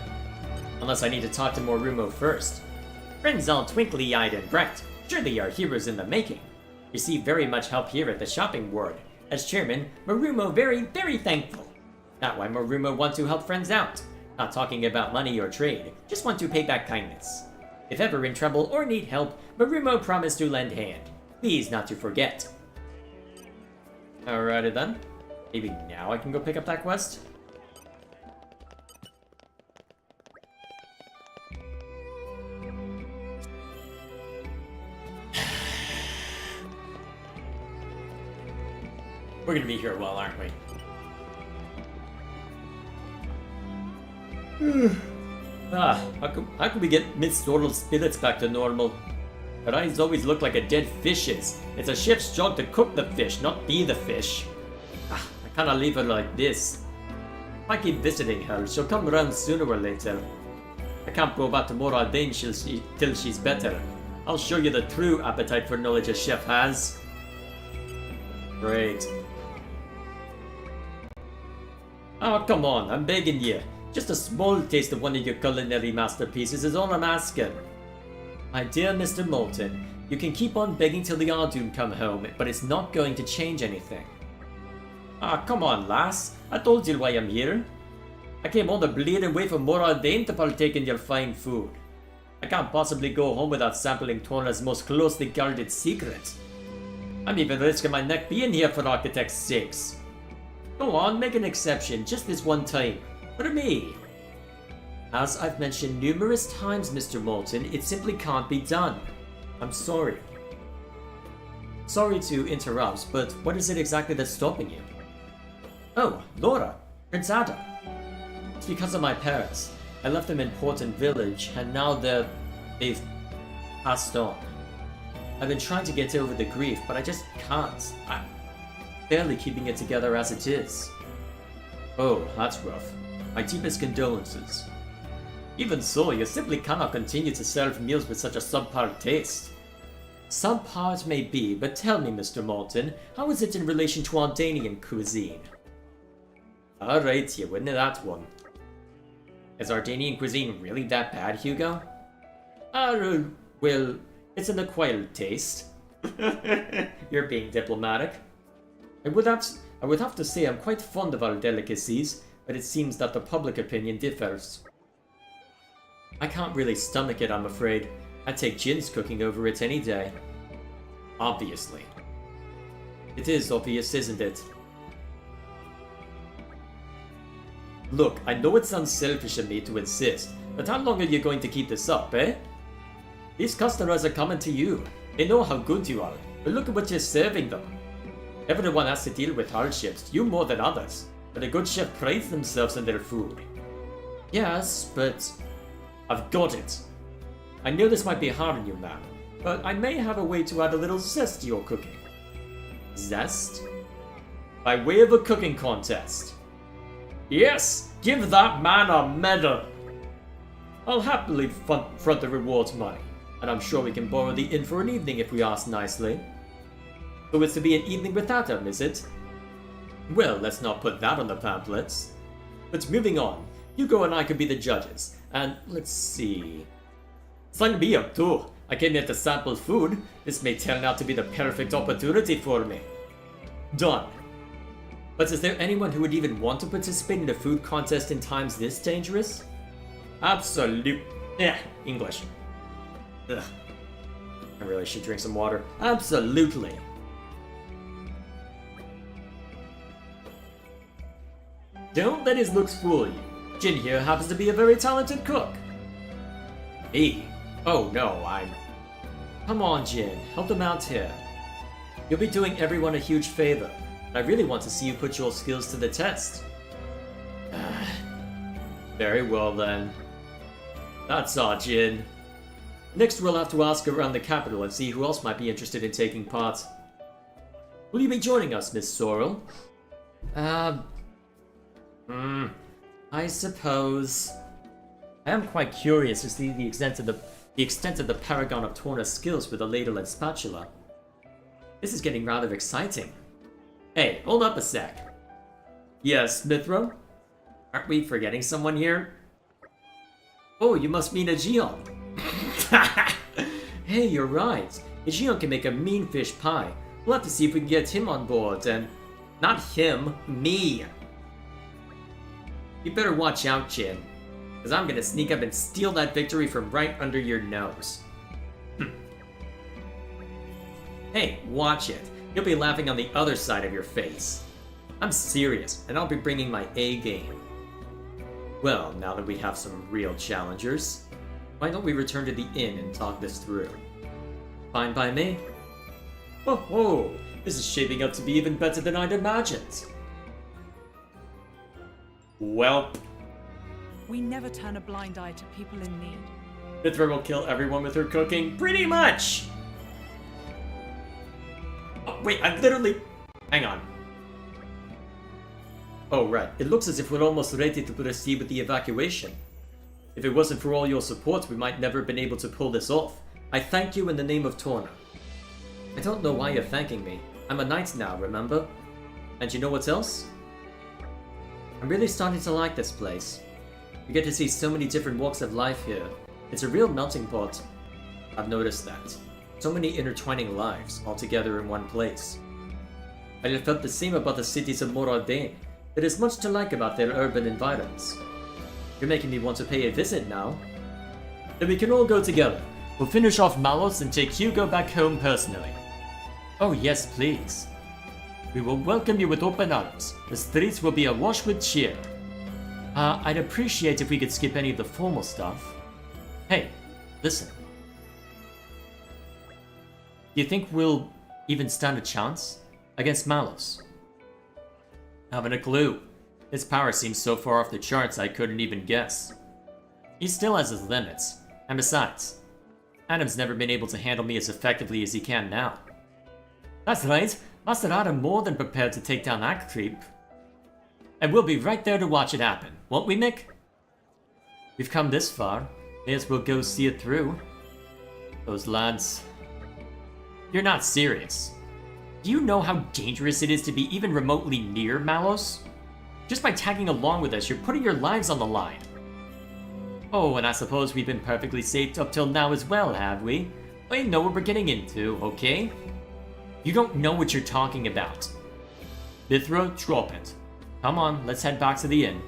S1: Unless I need to talk to Morumo first. Friends all twinkly-eyed and bright. Surely our heroes in the making. Receive very much help here at the shopping ward. As chairman, Morumo very, very thankful. Not why Morumo want to help friends out. Not talking about money or trade. Just want to pay back kindness. If ever in trouble or need help, Morumo promised to lend hand. Please not to forget. Alrighty then. Maybe now I can go pick up that quest? We're gonna be here a while, aren't we? How can we get Miss Sorrel's spirits back to normal? Her eyes always look like a dead fish's. It's a chef's job to cook the fish, not be the fish. I cannot leave her like this. If I keep visiting her, she'll come around sooner or later. I can't go back to Moraldain till she's better. I'll show you the true appetite for knowledge a chef has. Great. Oh, come on, I'm begging you. Just a small taste of one of your culinary masterpieces is all I'm asking. My dear Mr. Moulton, you can keep on begging till the Ardoon come home, but it's not going to change anything. Ah, come on, lass. I told you why I'm here. I came all the bleeding way from Moraldain to partake in your fine food. I can't possibly go home without sampling Torna's most closely guarded secret. I'm even risking my neck being here for architect's sakes. Go on, make an exception, just this one time. For me. As I've mentioned numerous times, Mr. Moulton, it simply can't be done. I'm sorry. Sorry to interrupt, but what is it exactly that's stopping you? Oh, Laura, Prince Adam. It's because of my parents. I left them in Porton Village, and now they've passed on. I've been trying to get over the grief, but I just can't. I'm barely keeping it together as it is. Oh, that's rough. My deepest condolences. Even so, you simply cannot continue to serve meals with such a subpar taste. Subpar it may be, but tell me, Mr. Moulton, how is it in relation to Ardanian cuisine? Alright, you win that one. Is Ardanian cuisine really that bad, Hugo? Well, it's an acquired taste. You're being diplomatic. I would have to say I'm quite fond of our delicacies, but it seems that the public opinion differs. I can't really stomach it, I'm afraid. I'd take Jin's cooking over it any day. Obviously. It is obvious, isn't it? Look, I know it sounds selfish of me to insist, but how long are you going to keep this up, eh? These customers are coming to you. They know how good you are, but look at what you're serving them. Everyone has to deal with hardships, you more than others, but a good chef prides themselves on their food. Yes, but I've got it. I know this might be hard on you, man, but I may have a way to add a little zest to your cooking. Zest? By way of a cooking contest. Yes, give that man a medal. I'll happily front the rewards money, and I'm sure we can borrow the inn for an evening if we ask nicely. So it's to be an evening without him, is it? Well, let's not put that on the pamphlets. But moving on, Hugo and I could be the judges, and let's see. Sign me up too. I came here to sample food. This may turn out to be the perfect opportunity for me. Done. But is there anyone who would even want to participate in a food contest in times this dangerous? Absolute. English. Ugh. I really should drink some water. Absolutely. Don't let his looks fool you. Jin here happens to be a very talented cook. Me? Oh no, Come on, Jin. Help them out here. You'll be doing everyone a huge favor. I really want to see you put your skills to the test. Very well then. That's all, Jin. Next we'll have to ask around the capital and see who else might be interested in taking part. Will you be joining us, Miss Sorrel? I suppose. I am quite curious to see the extent of the paragon of Torna's skills with a ladle and spatula. This is getting rather exciting. Hey, hold up a sec. Yes, Mithra? Aren't we forgetting someone here? Oh, you must mean Aegeon. Hey, you're right. Aegeon can make a mean fish pie. We'll have to see if we can get him on board and... Not him, me. You better watch out, Jin. Because I'm gonna sneak up and steal that victory from right under your nose. Hey, watch it. You'll be laughing on the other side of your face. I'm serious, and I'll be bringing my A game. Well, now that we have some real challengers, why don't we return to the inn and talk this through? Fine by me? Oh ho! This is shaping up to be even better than I'd imagined. Welp.
S2: We never turn a blind eye to people in need.
S1: Mithra will kill everyone with her cooking, pretty much! Oh, wait, I'm literally... Hang on. Oh, right. It looks as if we're almost ready to proceed with the evacuation. If it wasn't for all your support, we might never have been able to pull this off. I thank you in the name of Torna. I don't know why you're thanking me. I'm a knight now, remember? And you know what else? I'm really starting to like this place. You get to see so many different walks of life here. It's a real melting pot. I've noticed that. So many intertwining lives, all together in one place. I have felt the same about the cities of Moradin. There is much to like about their urban environs. You're making me want to pay a visit now. Then we can all go together. We'll finish off Malos and take Hugo back home personally. Oh yes, please. We will welcome you with open arms. The streets will be awash with cheer. I'd appreciate if we could skip any of the formal stuff. Hey, listen. Do you think we'll even stand a chance against Malos? Haven't a clue. His power seems so far off the charts I couldn't even guess. He still has his limits, and besides, Adam's never been able to handle me as effectively as he can now. That's right, Master Adam more than prepared to take down that creep. And we'll be right there to watch it happen, won't we, Mick? We've come this far, may as well go see it through. Those lads... You're not serious. Do you know how dangerous it is to be even remotely near Malos? Just by tagging along with us, you're putting your lives on the line. Oh, and I suppose we've been perfectly safe up till now as well, have we? I know what we're getting into, okay? You don't know what you're talking about. Mithra, drop it. Come on, let's head back to the inn.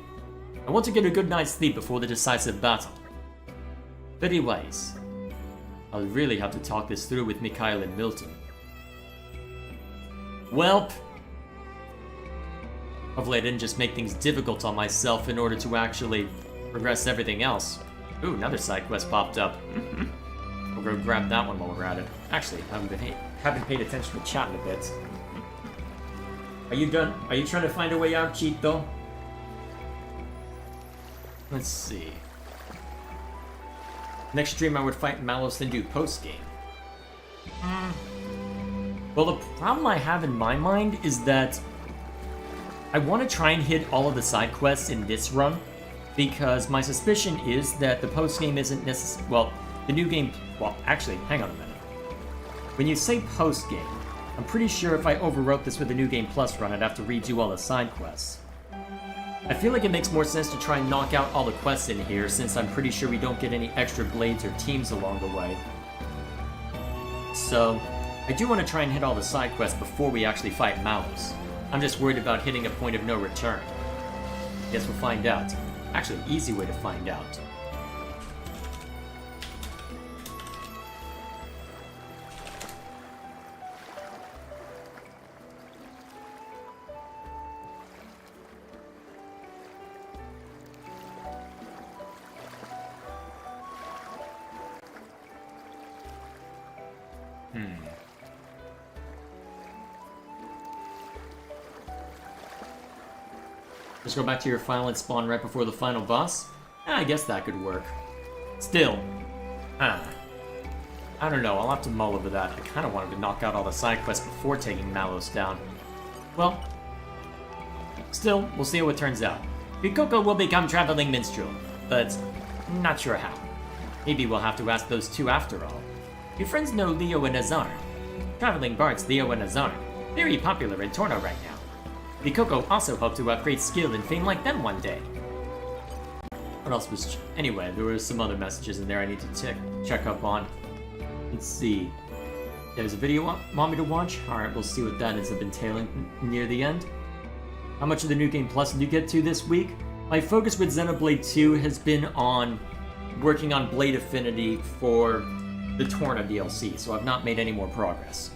S1: I want to get a good night's sleep before the decisive battle. But anyways, I'll really have to talk this through with Mikhail and Milton. Welp. Hopefully I didn't just make things difficult on myself in order to actually progress everything else. Ooh, another side quest popped up. We'll go grab that one while we're at it. Actually, haven't paid attention to chat in a bit. Are you done? Are you trying to find a way out, Cheeto? Let's see. Next stream I would fight Malos then do post-game. Well, the problem I have in my mind is that I want to try and hit all of the side quests in this run, because my suspicion is that the post-game isn't necessary. Well, the new game. Well, actually, hang on a minute. When you say post-game, I'm pretty sure if I overwrote this with the New Game Plus run, I'd have to redo all the side quests. I feel like it makes more sense to try and knock out all the quests in here, since I'm pretty sure we don't get any extra blades or teams along the way. So, I do want to try and hit all the side quests before we actually fight Malos. I'm just worried about hitting a point of no return. Guess we'll find out. Actually, easy way to find out. Just go back to your final and spawn right before the final boss? I guess that could work. Still, I don't know, I'll have to mull over that. I kind of wanted to knock out all the side quests before taking Malos down. Well, still, we'll see how it turns out. Bikoko will become traveling minstrel, but not sure how. Maybe we'll have to ask those two after all. Your friends know Leo and Azar. Traveling bards Leo and Azar. Very popular in Torno right now. Bikoko also hoped to upgrade skill and fame like them one day. What else was... Anyway, there were some other messages in there I need to check up on. Let's see. There's a video want me to watch? Alright, we'll see what that ends up entailing near the end. How much of the New Game Plus did you get to this week? My focus with Xenoblade 2 has been on working on Blade Affinity for the Torna DLC, so I've not made any more progress.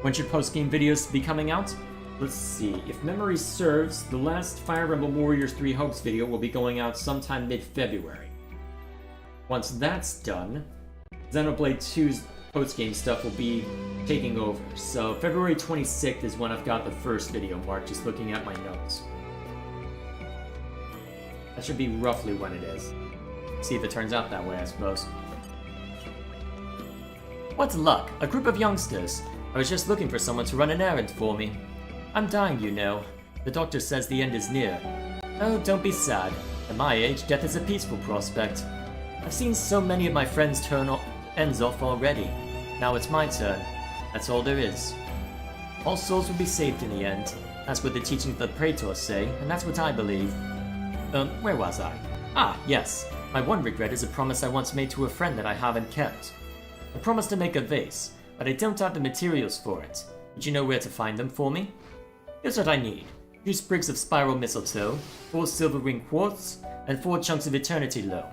S1: When should post-game videos be coming out? Let's see, if memory serves, the last Fire Emblem Warriors 3 Hopes video will be going out sometime mid-February. Once that's done, Xenoblade 2's post-game stuff will be taking over, so February 26th is when I've got the first video marked, just looking at my notes. That should be roughly when it is. See if it turns out that way, I suppose. What's luck? A group of youngsters. I was just looking for someone to run an errand for me. I'm dying, you know. The doctor says the end is near. Oh, don't be sad. At my age, death is a peaceful prospect. I've seen so many of my friends turn ends off already. Now it's my turn. That's all there is. All souls will be saved in the end. That's what the teachings of the Praetors say, and that's what I believe. Where was I? Ah, yes. My one regret is a promise I once made to a friend that I haven't kept. I promised to make a vase, but I don't have the materials for it. Would you know where to find them for me? Here's what I need. 2 sprigs of spiral mistletoe, 4 silver ring quartz, and 4 chunks of eternity loam.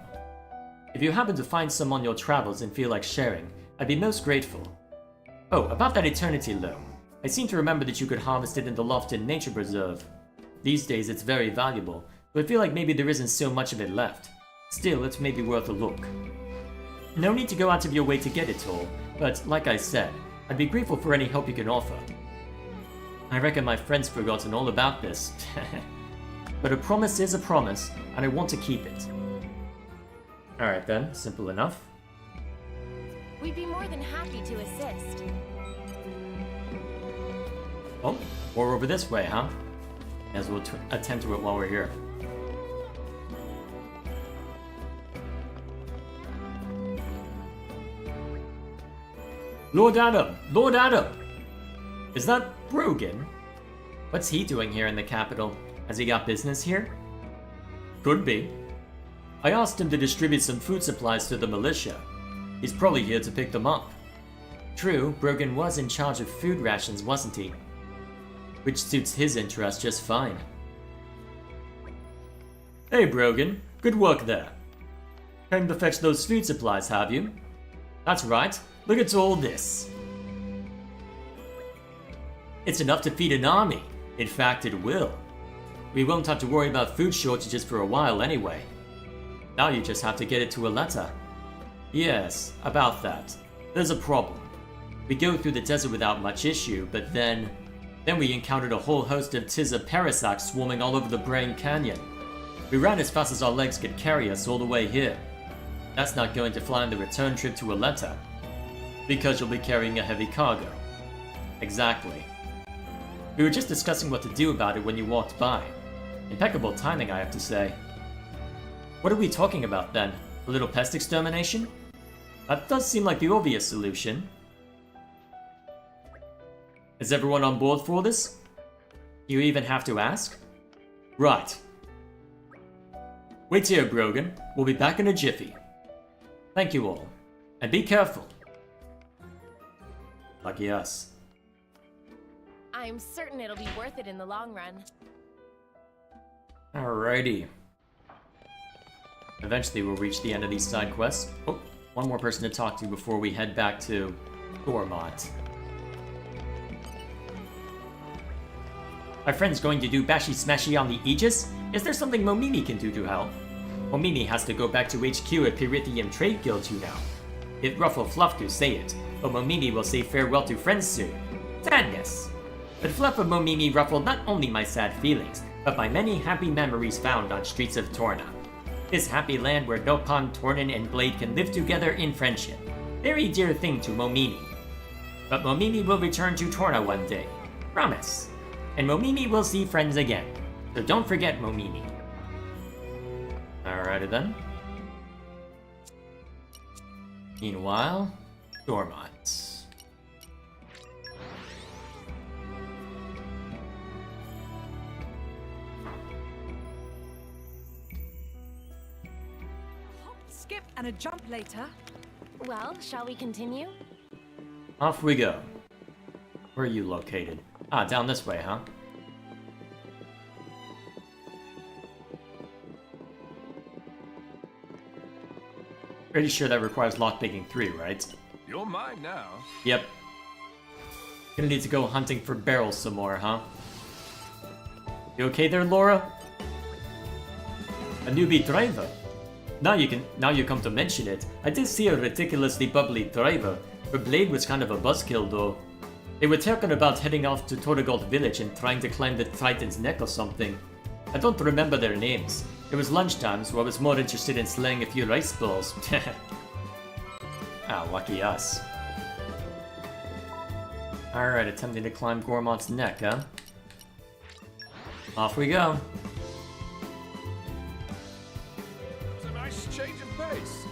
S1: If you happen to find some on your travels and feel like sharing, I'd be most grateful. Oh, about that eternity loam. I seem to remember that you could harvest it in the Lofton Nature Preserve. These days it's very valuable, but I feel like maybe there isn't so much of it left. Still, it's maybe worth a look. No need to go out of your way to get it all, but like I said, I'd be grateful for any help you can offer. I reckon my friend's forgotten all about this. But a promise is a promise, and I want to keep it. Alright then, simple enough.
S3: We'd be more than happy to assist.
S1: Oh, we're over this way, huh? As we'll attend to it while we're here. Lord Adam! Lord Adam! Is that Brogan? What's he doing here in the capital? Has he got business here? Could be. I asked him to distribute some food supplies to the militia. He's probably here to pick them up. True, Brogan was in charge of food rations, wasn't he? Which suits his interest just fine. Hey Brogan, good work there. Came to fetch those food supplies, have you? That's right, look at all this. It's enough to feed an army. In fact, it will. We won't have to worry about food shortages for a while anyway. Now you just have to get it to Aletta. Yes, about that. There's a problem. We go through the desert without much issue, but then we encountered a whole host of Tizza parasacks swarming all over the Brain Canyon. We ran as fast as our legs could carry us all the way here. That's not going to fly on the return trip to Aletta, because you'll be carrying a heavy cargo. Exactly. We were just discussing what to do about it when you walked by. Impeccable timing, I have to say. What are we talking about then? A little pest extermination? That does seem like the obvious solution. Is everyone on board for this? You even have to ask? Right. Wait here, Brogan. We'll be back in a jiffy. Thank you all. And be careful. Lucky us.
S3: I'm certain it'll be worth it in the long run.
S1: Alrighty. Eventually we'll reach the end of these side quests. Oh, one more person to talk to before we head back to Gormott. Our friend's going to do bashy smashy on the Aegis? Is there something Momimi can do to help? Momimi has to go back to HQ at Pyrithium Trade Guild too now. It ruffle Fluff to say it, but Momimi will say farewell to friends soon. Sadness! But Fluff of Momimi ruffled not only my sad feelings, but my many happy memories found on streets of Torna. This happy land where Nopon, Tornin, and Blade can live together in friendship. Very dear thing to Momimi. But Momimi will return to Torna one day. Promise. And Momimi will see friends again. So don't forget Momimi. Alrighty then. Meanwhile, Gormott.
S6: Hop, skip, and a jump later.
S3: Well, shall we continue?
S1: Off we go. Where are you located? Ah, down this way, huh? Pretty sure that requires lockpicking 3, right?
S4: You're mine now.
S1: Yep. Gonna need to go hunting for barrels some more, huh? You okay there, Laura? A newbie driver. Now you come to mention it. I did see a ridiculously bubbly driver. Her Blade was kind of a buzzkill though. They were talking about heading off to Torgold village and trying to climb the Titan's neck or something. I don't remember their names. It was lunchtime, so I was more interested in slaying a few rice balls. Ah, lucky us. Alright, attempting to climb Gormott's neck, huh? Off we go.
S4: It's a nice change of pace.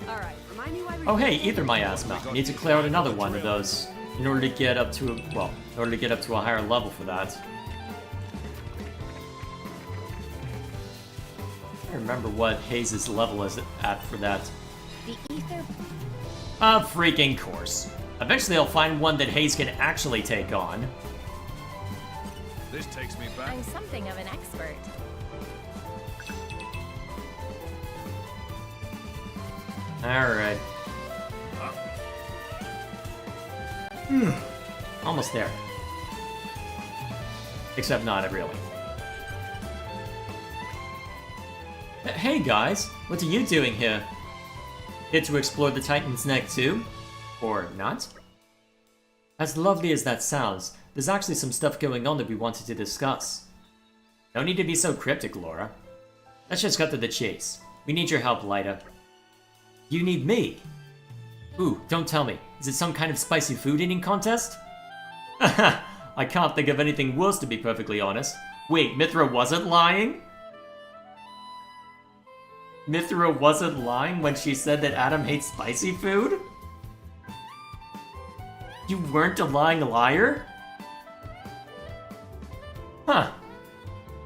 S6: Alright, remind me why we...
S1: Oh hey, either my ass mount. Need to clear out another one of those in order to get up to a, well, in order to get up to a higher level for that. I don't remember what Hayes' level is at for that.
S3: The ether.
S1: Of freaking course. Eventually I'll find one that Hayes can actually take on.
S4: This takes me back.
S3: I'm something of an expert.
S1: Alright. Almost there. Except not really. Hey guys, what are you doing here? Here to explore the Titan's neck too? Or not? As lovely as that sounds, there's actually some stuff going on that we wanted to discuss. No need to be so cryptic, Laura. Let's just cut to the chase. We need your help, Lyda. You need me? Ooh, don't tell me. Is it some kind of spicy food eating contest? I can't think of anything worse, to be perfectly honest. Wait, Mithra wasn't lying? Mithra wasn't lying when she said that Adam hates spicy food? You weren't a lying liar? Huh.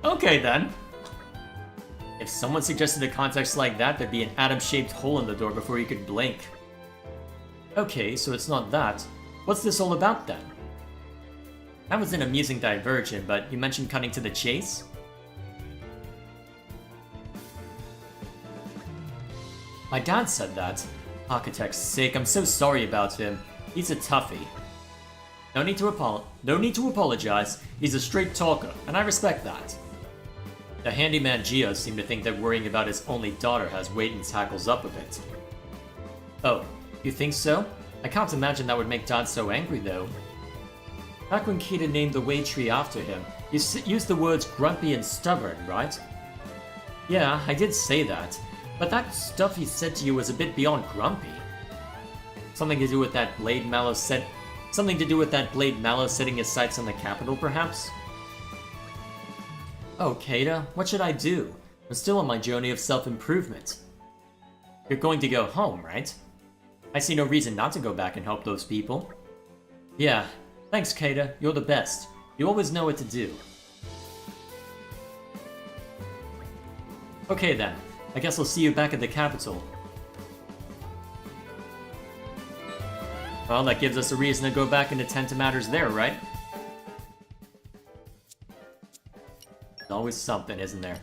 S1: Okay then. If someone suggested a context like that, there'd be an atom-shaped hole in the door before you could blink. Okay, so it's not that. What's this all about then? That was an amusing diversion, but you mentioned cutting to the chase? My dad said that. Architect's sake, I'm so sorry about him. He's a toughie. No need to apologize. He's a straight talker, and I respect that. The handyman Gio seemed to think that worrying about his only daughter has weight and tackles up a bit. Oh, you think so? I can't imagine that would make Dad so angry, though. Back when Kita named the Way Tree after him, you used the words grumpy and stubborn, right? Yeah, I did say that, but that stuff he said to you was a bit beyond grumpy. Something to do with that Blade Mallow setting his sights on the capital, perhaps? Oh, Kada, what should I do? I'm still on my journey of self-improvement. You're going to go home, right? I see no reason not to go back and help those people. Yeah, thanks, Kada. You're the best. You always know what to do. Okay then, I guess I'll see you back at the capital. Well, that gives us a reason to go back and attend to matters there, right? There's always something, isn't there?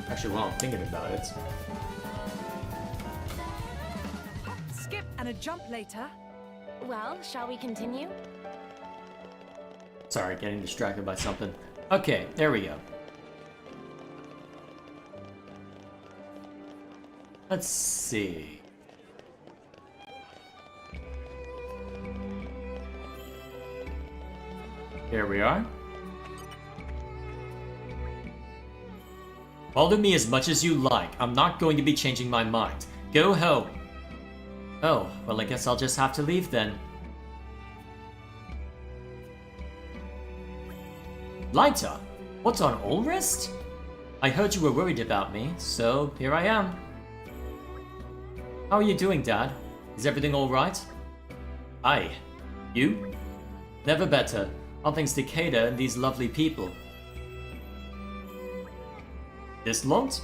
S1: Actually, while I'm thinking about it...
S6: Skip and a jump later.
S3: Well, shall we continue?
S1: Sorry, getting distracted by something. Okay, there we go. Let's see. Here we are. Bother me as much as you like. I'm not going to be changing my mind. Go home. Oh, well, I guess I'll just have to leave then. Lyta, what's on Ulrist? I heard you were worried about me, so here I am. How are you doing, Dad? Is everything alright? Aye. You? Never better. All thanks to Kada and these lovely people. This lot?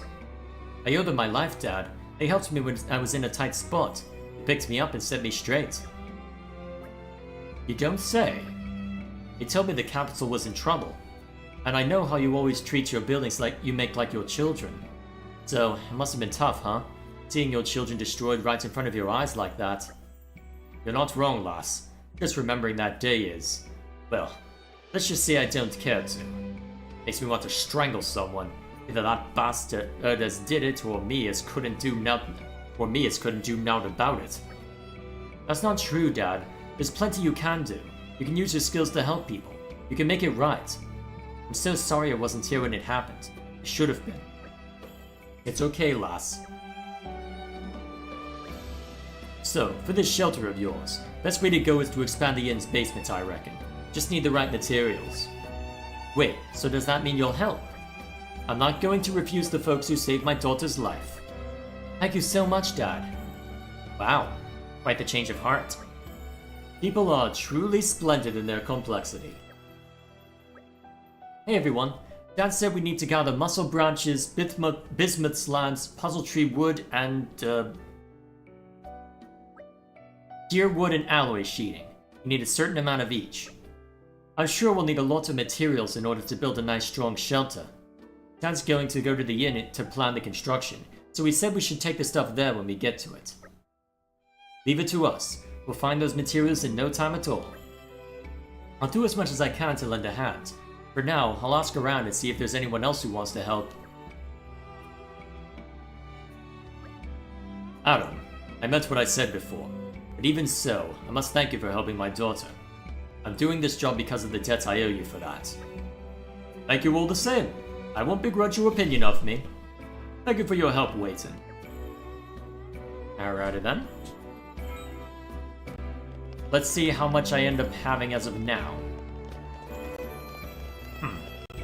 S1: I owe them my life, Dad. They helped me when I was in a tight spot. They picked me up and set me straight. You don't say? They told me the capital was in trouble. And I know how you always treat your buildings like you make like your children. So, it must have been tough, huh? Seeing your children destroyed right in front of your eyes like that. You're not wrong, lass. Just remembering that day is... well, let's just say I don't care to. Makes me want to strangle someone. Either that bastard Erdes did it, or me as couldn't do nothing about it. That's not true, Dad. There's plenty you can do. You can use your skills to help people. You can make it right. I'm so sorry I wasn't here when it happened. I should have been. It's okay, lass. So, for this shelter of yours, best way to go is to expand the inn's basement, I reckon. Just need the right materials. Wait, so does that mean you'll help? I'm not going to refuse the folks who saved my daughter's life. Thank you so much, Dad. Wow, quite the change of heart. People are truly splendid in their complexity. Hey everyone, Dad said we need to gather muscle branches, bismuth slants, puzzle tree wood, and deer wood and alloy sheeting. You need a certain amount of each. I'm sure we'll need a lot of materials in order to build a nice strong shelter. Dad's going to go to the inn to plan the construction, so he said we should take the stuff there when we get to it. Leave it to us. We'll find those materials in no time at all. I'll do as much as I can to lend a hand. For now, I'll ask around and see if there's anyone else who wants to help. Adam, I meant what I said before, but even so, I must thank you for helping my daughter. I'm doing this job because of the debt I owe you for that. Thank you all the same. I won't begrudge your opinion of me. Thank you for your help, Waiton. Alrighty then. Let's see how much I end up having as of now.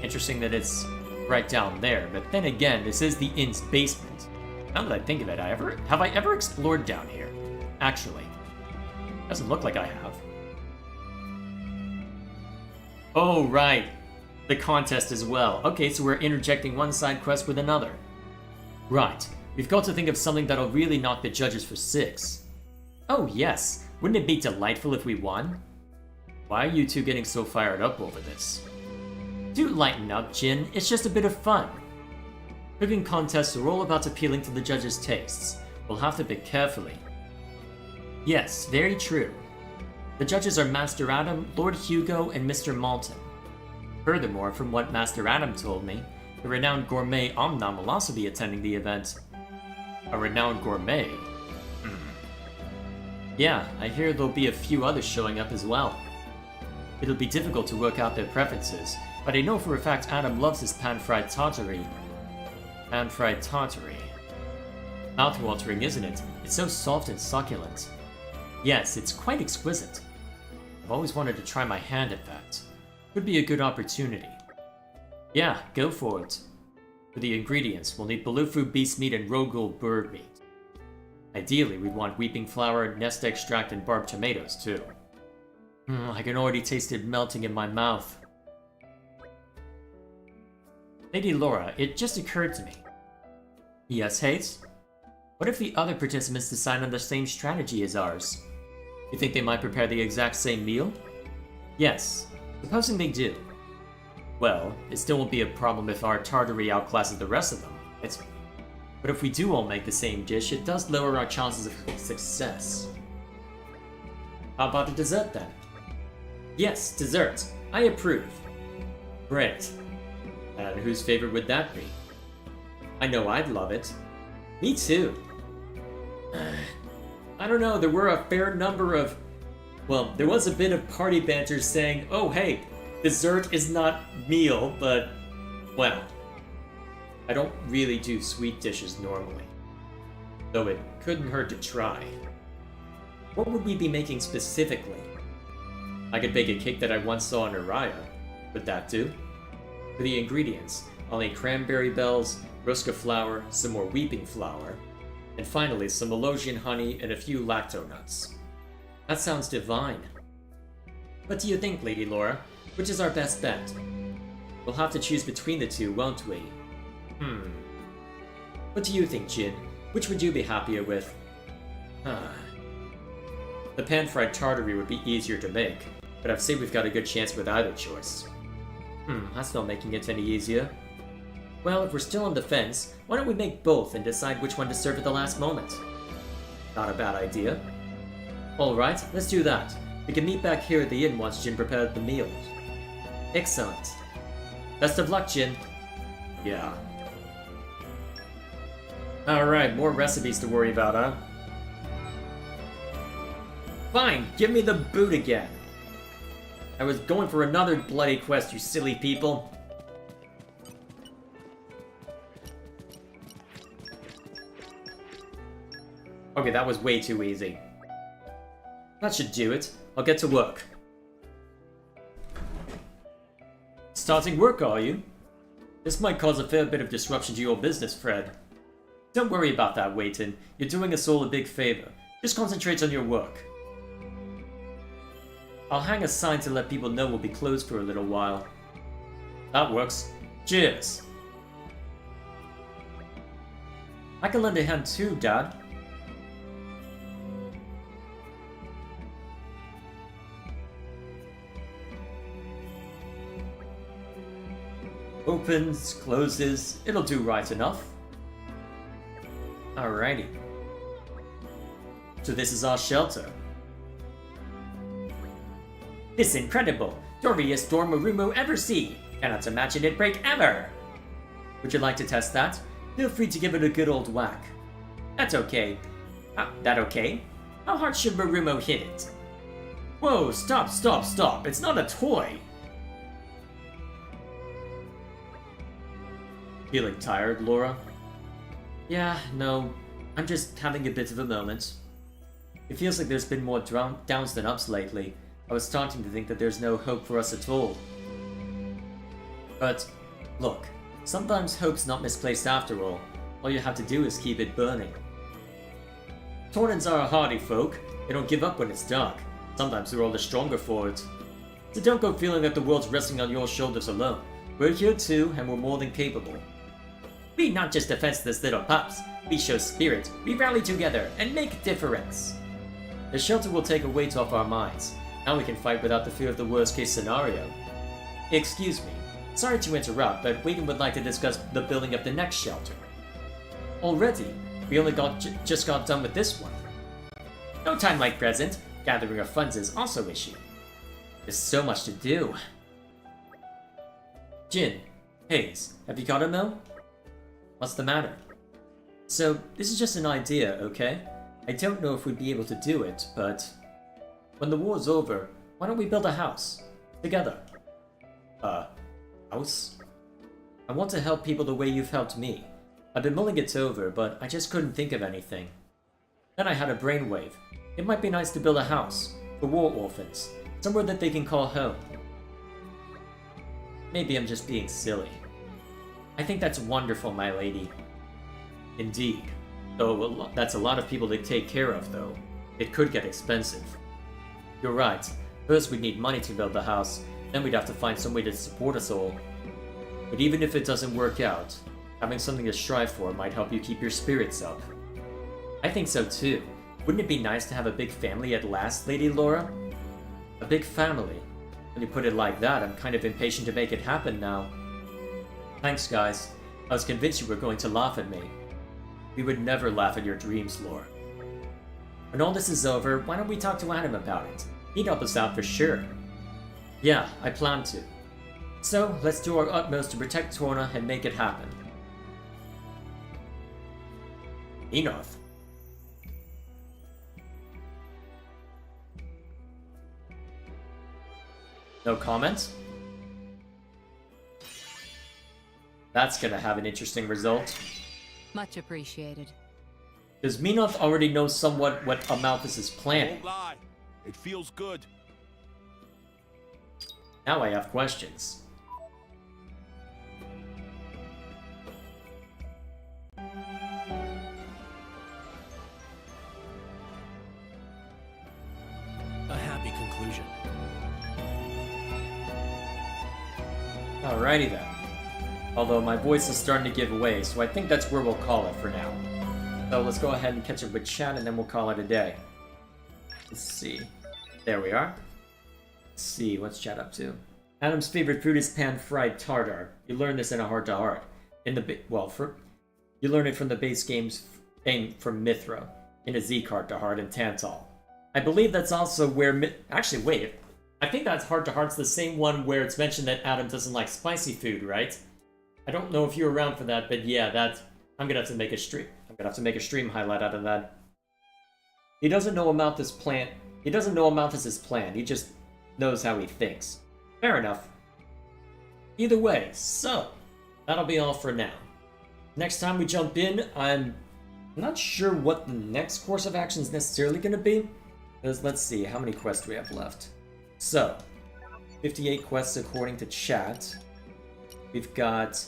S1: Interesting that it's right down there, but then again, this is the inn's basement. Now that I think of it, have I ever explored down here? Actually, doesn't look like I have. Oh, right. The contest as well. Okay, so we're interjecting one side quest with another. Right. We've got to think of something that'll really knock the judges for 6. Oh, yes. Wouldn't it be delightful if we won? Why are you two getting so fired up over this? Do lighten up, Jin. It's just a bit of fun. Cooking contests are all about appealing to the judges' tastes. We'll have to pick carefully. Yes, very true. The judges are Master Adam, Lord Hugo, and Mr. Malton. Furthermore, from what Master Adam told me, the renowned gourmet Omnom will also be attending the event. A renowned gourmet? Yeah, I hear there'll be a few others showing up as well. It'll be difficult to work out their preferences, but I know for a fact Adam loves his pan-fried tartary. Pan-fried tartary. Mouth-watering, isn't it? It's so soft and succulent. Yes, it's quite exquisite. I've always wanted to try my hand at that. Could be a good opportunity. Yeah, go for it. For the ingredients, we'll need Balufu beast meat and Rogul bird meat. Ideally, we'd want weeping flour, nest extract, and barb tomatoes, too. I can already taste it melting in my mouth. Lady Laura, it just occurred to me. Yes, Hayes? What if the other participants decide on the same strategy as ours? You think they might prepare the exact same meal? Yes, supposing they do. Well, it still won't be a problem if our tartary outclasses the rest of them. But if we do all make the same dish, it does lower our chances of success. How about a dessert then? Yes, dessert. I approve. Great. And whose favorite would that be? I know I'd love it. Me too. I don't know, there were a fair number of... Well, there was a bit of party banter saying, oh hey, dessert is not meal, but... Well... I don't really do sweet dishes normally. Though it couldn't hurt to try. What would we be making specifically? I could bake a cake that I once saw in Araya. Would that do? For the ingredients, I'll need cranberry bells, ruska flour, some more weeping flour, and finally some Melosian honey and a few lacto nuts. That sounds divine. What do you think, Lady Laura? Which is our best bet? We'll have to choose between the two, won't we? What do you think, Jin? Which would you be happier with? The pan-fried tartary would be easier to make, but I'd say we've got a good chance with either choice. That's not making it any easier. Well, if we're still on the fence, why don't we make both and decide which one to serve at the last moment? Not a bad idea. Alright, let's do that. We can meet back here at the inn once Jin prepared the meals. Excellent. Best of luck, Jin. Yeah. Alright, more recipes to worry about, huh? Fine, give me the boot again. I was going for another bloody quest, you silly people. Okay, that was way too easy. That should do it. I'll get to work. Starting work, are you? This might cause a fair bit of disruption to your business, Fred. Don't worry about that, Wayton. You're doing us all a big favor. Just concentrate on your work. I'll hang a sign to let people know we'll be closed for a little while. That works. Cheers! I can lend a hand too, Dad. Opens, closes, it'll do right enough. Alrighty. So this is our shelter. This incredible! Dorviest door Marumo ever see! Cannot imagine it break ever! Would you like to test that? Feel free to give it a good old whack. That's okay. That okay? How hard should Marumo hit it? Whoa, stop, stop, stop! It's not a toy! Feeling tired, Laura? Yeah, no. I'm just having a bit of a moment. It feels like there's been more downs than ups lately. I was starting to think that there's no hope for us at all. But, look, sometimes hope's not misplaced after all. All you have to do is keep it burning. Tornans are a hardy folk. They don't give up when it's dark. Sometimes they're all the stronger for it. So don't go feeling that the world's resting on your shoulders alone. We're here too, and we're more than capable. We not just defenseless little pups. We show spirit, we rally together, and make a difference. The shelter will take a weight off our minds. Now we can fight without the fear of the worst case scenario. Excuse me. Sorry to interrupt, but Wayton would like to discuss the building of the next shelter. Already? We only just got done with this one. No time like present. Gathering of funds is also issue. There's so much to do. Jin, Hayes, have you got a mill? What's the matter? So, this is just an idea, okay? I don't know if we'd be able to do it, but... when the war's over, why don't we build a house? Together. House? I want to help people the way you've helped me. I've been mulling it over, but I just couldn't think of anything. Then I had a brainwave. It might be nice to build a house, for war orphans, somewhere that they can call home. Maybe I'm just being silly. I think that's wonderful, my lady. Indeed. Though that's a lot of people to take care of, though. It could get expensive. You're right. First we'd need money to build the house, then we'd have to find some way to support us all. But even if it doesn't work out, having something to strive for might help you keep your spirits up. I think so too. Wouldn't it be nice to have a big family at last, Lady Laura? A big family. When you put it like that, I'm kind of impatient to make it happen now. Thanks, guys. I was convinced you were going to laugh at me. We would never laugh at your dreams, Laura. When all this is over, why don't we talk to Adam about it? He'd help us out for sure. Yeah, I plan to. So, let's do our utmost to protect Torna and make it happen. Enough. No comments? That's gonna have an interesting result.
S5: Much appreciated.
S1: Does Minoth already know somewhat what Amalthus is planning?
S8: Won't lie. It feels good.
S1: Now I have questions.
S7: A happy conclusion.
S1: Alrighty then. Although my voice is starting to give way, so I think that's where we'll call it for now. So let's go ahead and catch up with chat and then we'll call it a day. Let's see. There we are. Let's see, what's chat up to? Adam's favorite food is pan-fried tartar. You learn this in a heart-to-heart. You learn it from the base game from Mithra, in a Z heart-to-heart in Tantal. I believe that's also where actually, wait. I think that's heart-to-heart's the same one where it's mentioned that Adam doesn't like spicy food, right? I don't know if you're around for that, but yeah, I'm gonna have to make a stream. I'm gonna have to make a stream highlight out of that. He doesn't know Amalthus' plan. He doesn't know Amalthus' plan. He just knows how he thinks. Fair enough. Either way, so that'll be all for now. Next time we jump in, I'm not sure what the next course of action is necessarily gonna be. Because let's see how many quests we have left. So, 58 quests according to chat. We've got...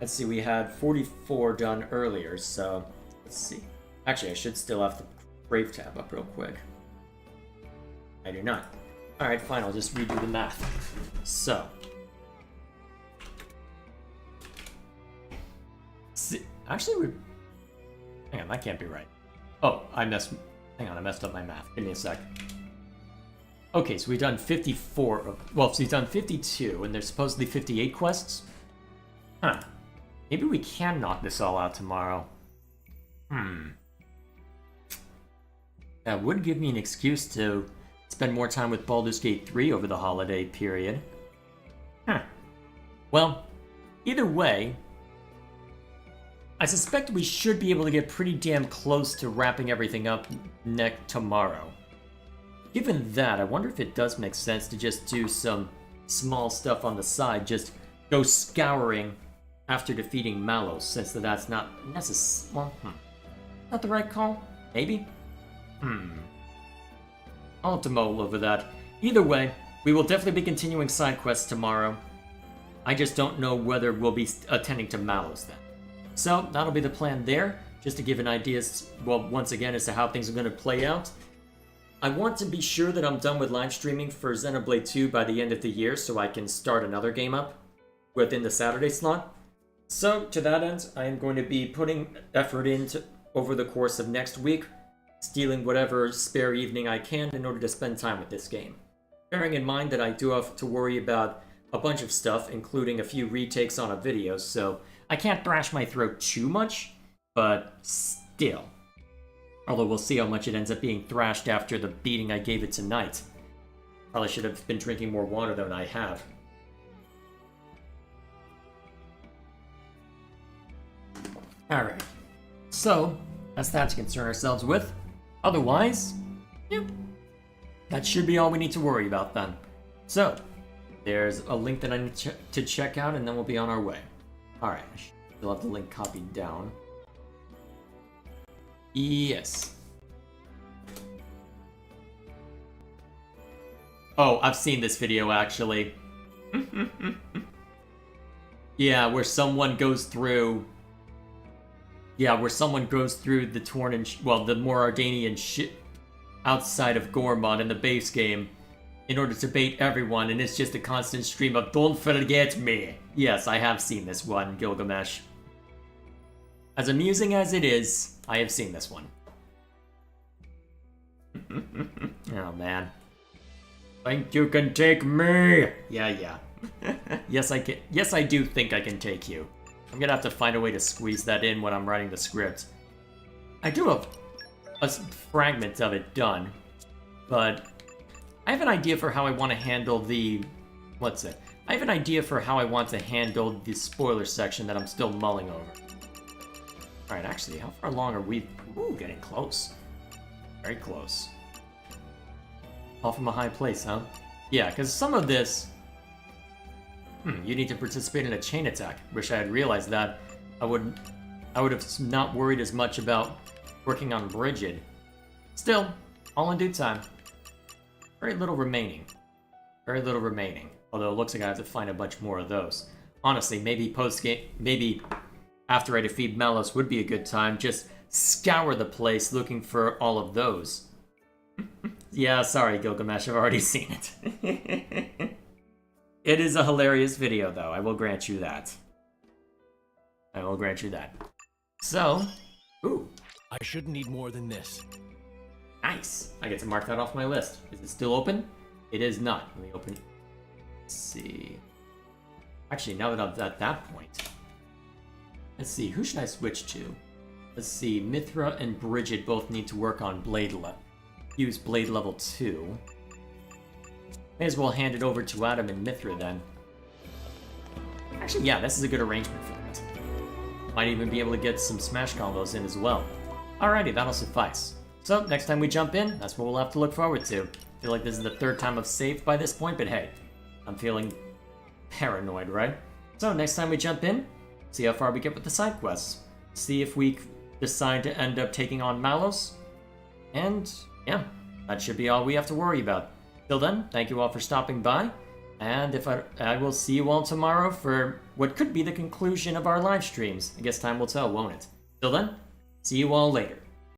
S1: let's see, we had 44 done earlier, so let's see. Actually, I should still have the Brave tab up real quick. I do not. Alright, fine, I'll just redo the math. So. See, actually, hang on, that can't be right. Oh, hang on, I messed up my math. Give me a sec. Okay, so we've done 54. Well, so we've done 52, and there's supposedly 58 quests? Huh. Maybe we can knock this all out tomorrow. That would give me an excuse to spend more time with Baldur's Gate 3 over the holiday period. Huh. Well, either way, I suspect we should be able to get pretty damn close to wrapping everything up tomorrow. Given that, I wonder if it does make sense to just do some small stuff on the side, just go scouring after defeating Malos, since that's not necessary. Well, not the right call? Maybe? I'll have to mull over that. Either way, we will definitely be continuing side quests tomorrow. I just don't know whether we'll be attending to Malos then. So, that'll be the plan there, just to give an idea, well, once again, as to how things are going to play out. I want to be sure that I'm done with live streaming for Xenoblade 2 by the end of the year, so I can start another game up within the Saturday slot. So, to that end, I am going to be putting effort into over the course of next week, stealing whatever spare evening I can in order to spend time with this game. Bearing in mind that I do have to worry about a bunch of stuff, including a few retakes on a video, so I can't thrash my throat too much, but still. Although we'll see how much it ends up being thrashed after the beating I gave it tonight. Probably should have been drinking more water than I have. Alright. So, that's that to concern ourselves with. Otherwise, yeah, that should be all we need to worry about then. So, there's a link that I need to check out, and then we'll be on our way. Alright, I should still have the link copied down. Yes. Oh, I've seen this video, actually. Yeah, where someone goes through... Yeah, where someone goes through the Torn and... well, the more Ardanian shit outside of Gormod in the base game in order to bait everyone, and it's just a constant stream of "Don't forget me." Yes, I have seen this one, Gilgamesh. As amusing as it is, I have seen this one. Oh, man. Think you can take me? Yeah. Yes, I can. Yes, I do think I can take you. I'm gonna have to find a way to squeeze that in when I'm writing the script. I do have a fragment of it done, but I have an idea for how I want to handle the... what's it? I have an idea for how I want to handle the spoiler section that I'm still mulling over. Alright, actually, how far along are we? Ooh, getting close. Very close. All from a high place, huh? Yeah, because some of this... you need to participate in a chain attack. Wish I had realized that. I would have not worried as much about working on Brigid. Still, all in due time. Very little remaining. Very little remaining. Although it looks like I have to find a bunch more of those. Honestly, maybe post-game... maybe after I defeat Malos would be a good time. Just scour the place looking for all of those. Yeah, sorry, Gilgamesh. I've already seen it. It is a hilarious video, though. I will grant you that. I will grant you that. So... ooh.
S7: I shouldn't need more than this.
S1: Nice. I get to mark that off my list. Is it still open? It is not. Let me open it. Let's see. Actually, now that I'm at that point... let's see. Who should I switch to? Let's see. Mithra and Brigid both need to work on Blade level. Use Blade level 2. May as well hand it over to Adam and Mithra then. Actually, yeah, this is a good arrangement for that. Might even be able to get some smash combos in as well. Alrighty, that'll suffice. So, next time we jump in, that's what we'll have to look forward to. I feel like this is the third time I've saved by this point, but hey, I'm feeling paranoid, right? So, next time we jump in, see how far we get with the side quests. See if we decide to end up taking on Malos. And, yeah, that should be all we have to worry about. Till then, thank you all for stopping by, and I will see you all tomorrow for what could be the conclusion of our live streams. I guess time will tell, won't it? Till then, see you all later.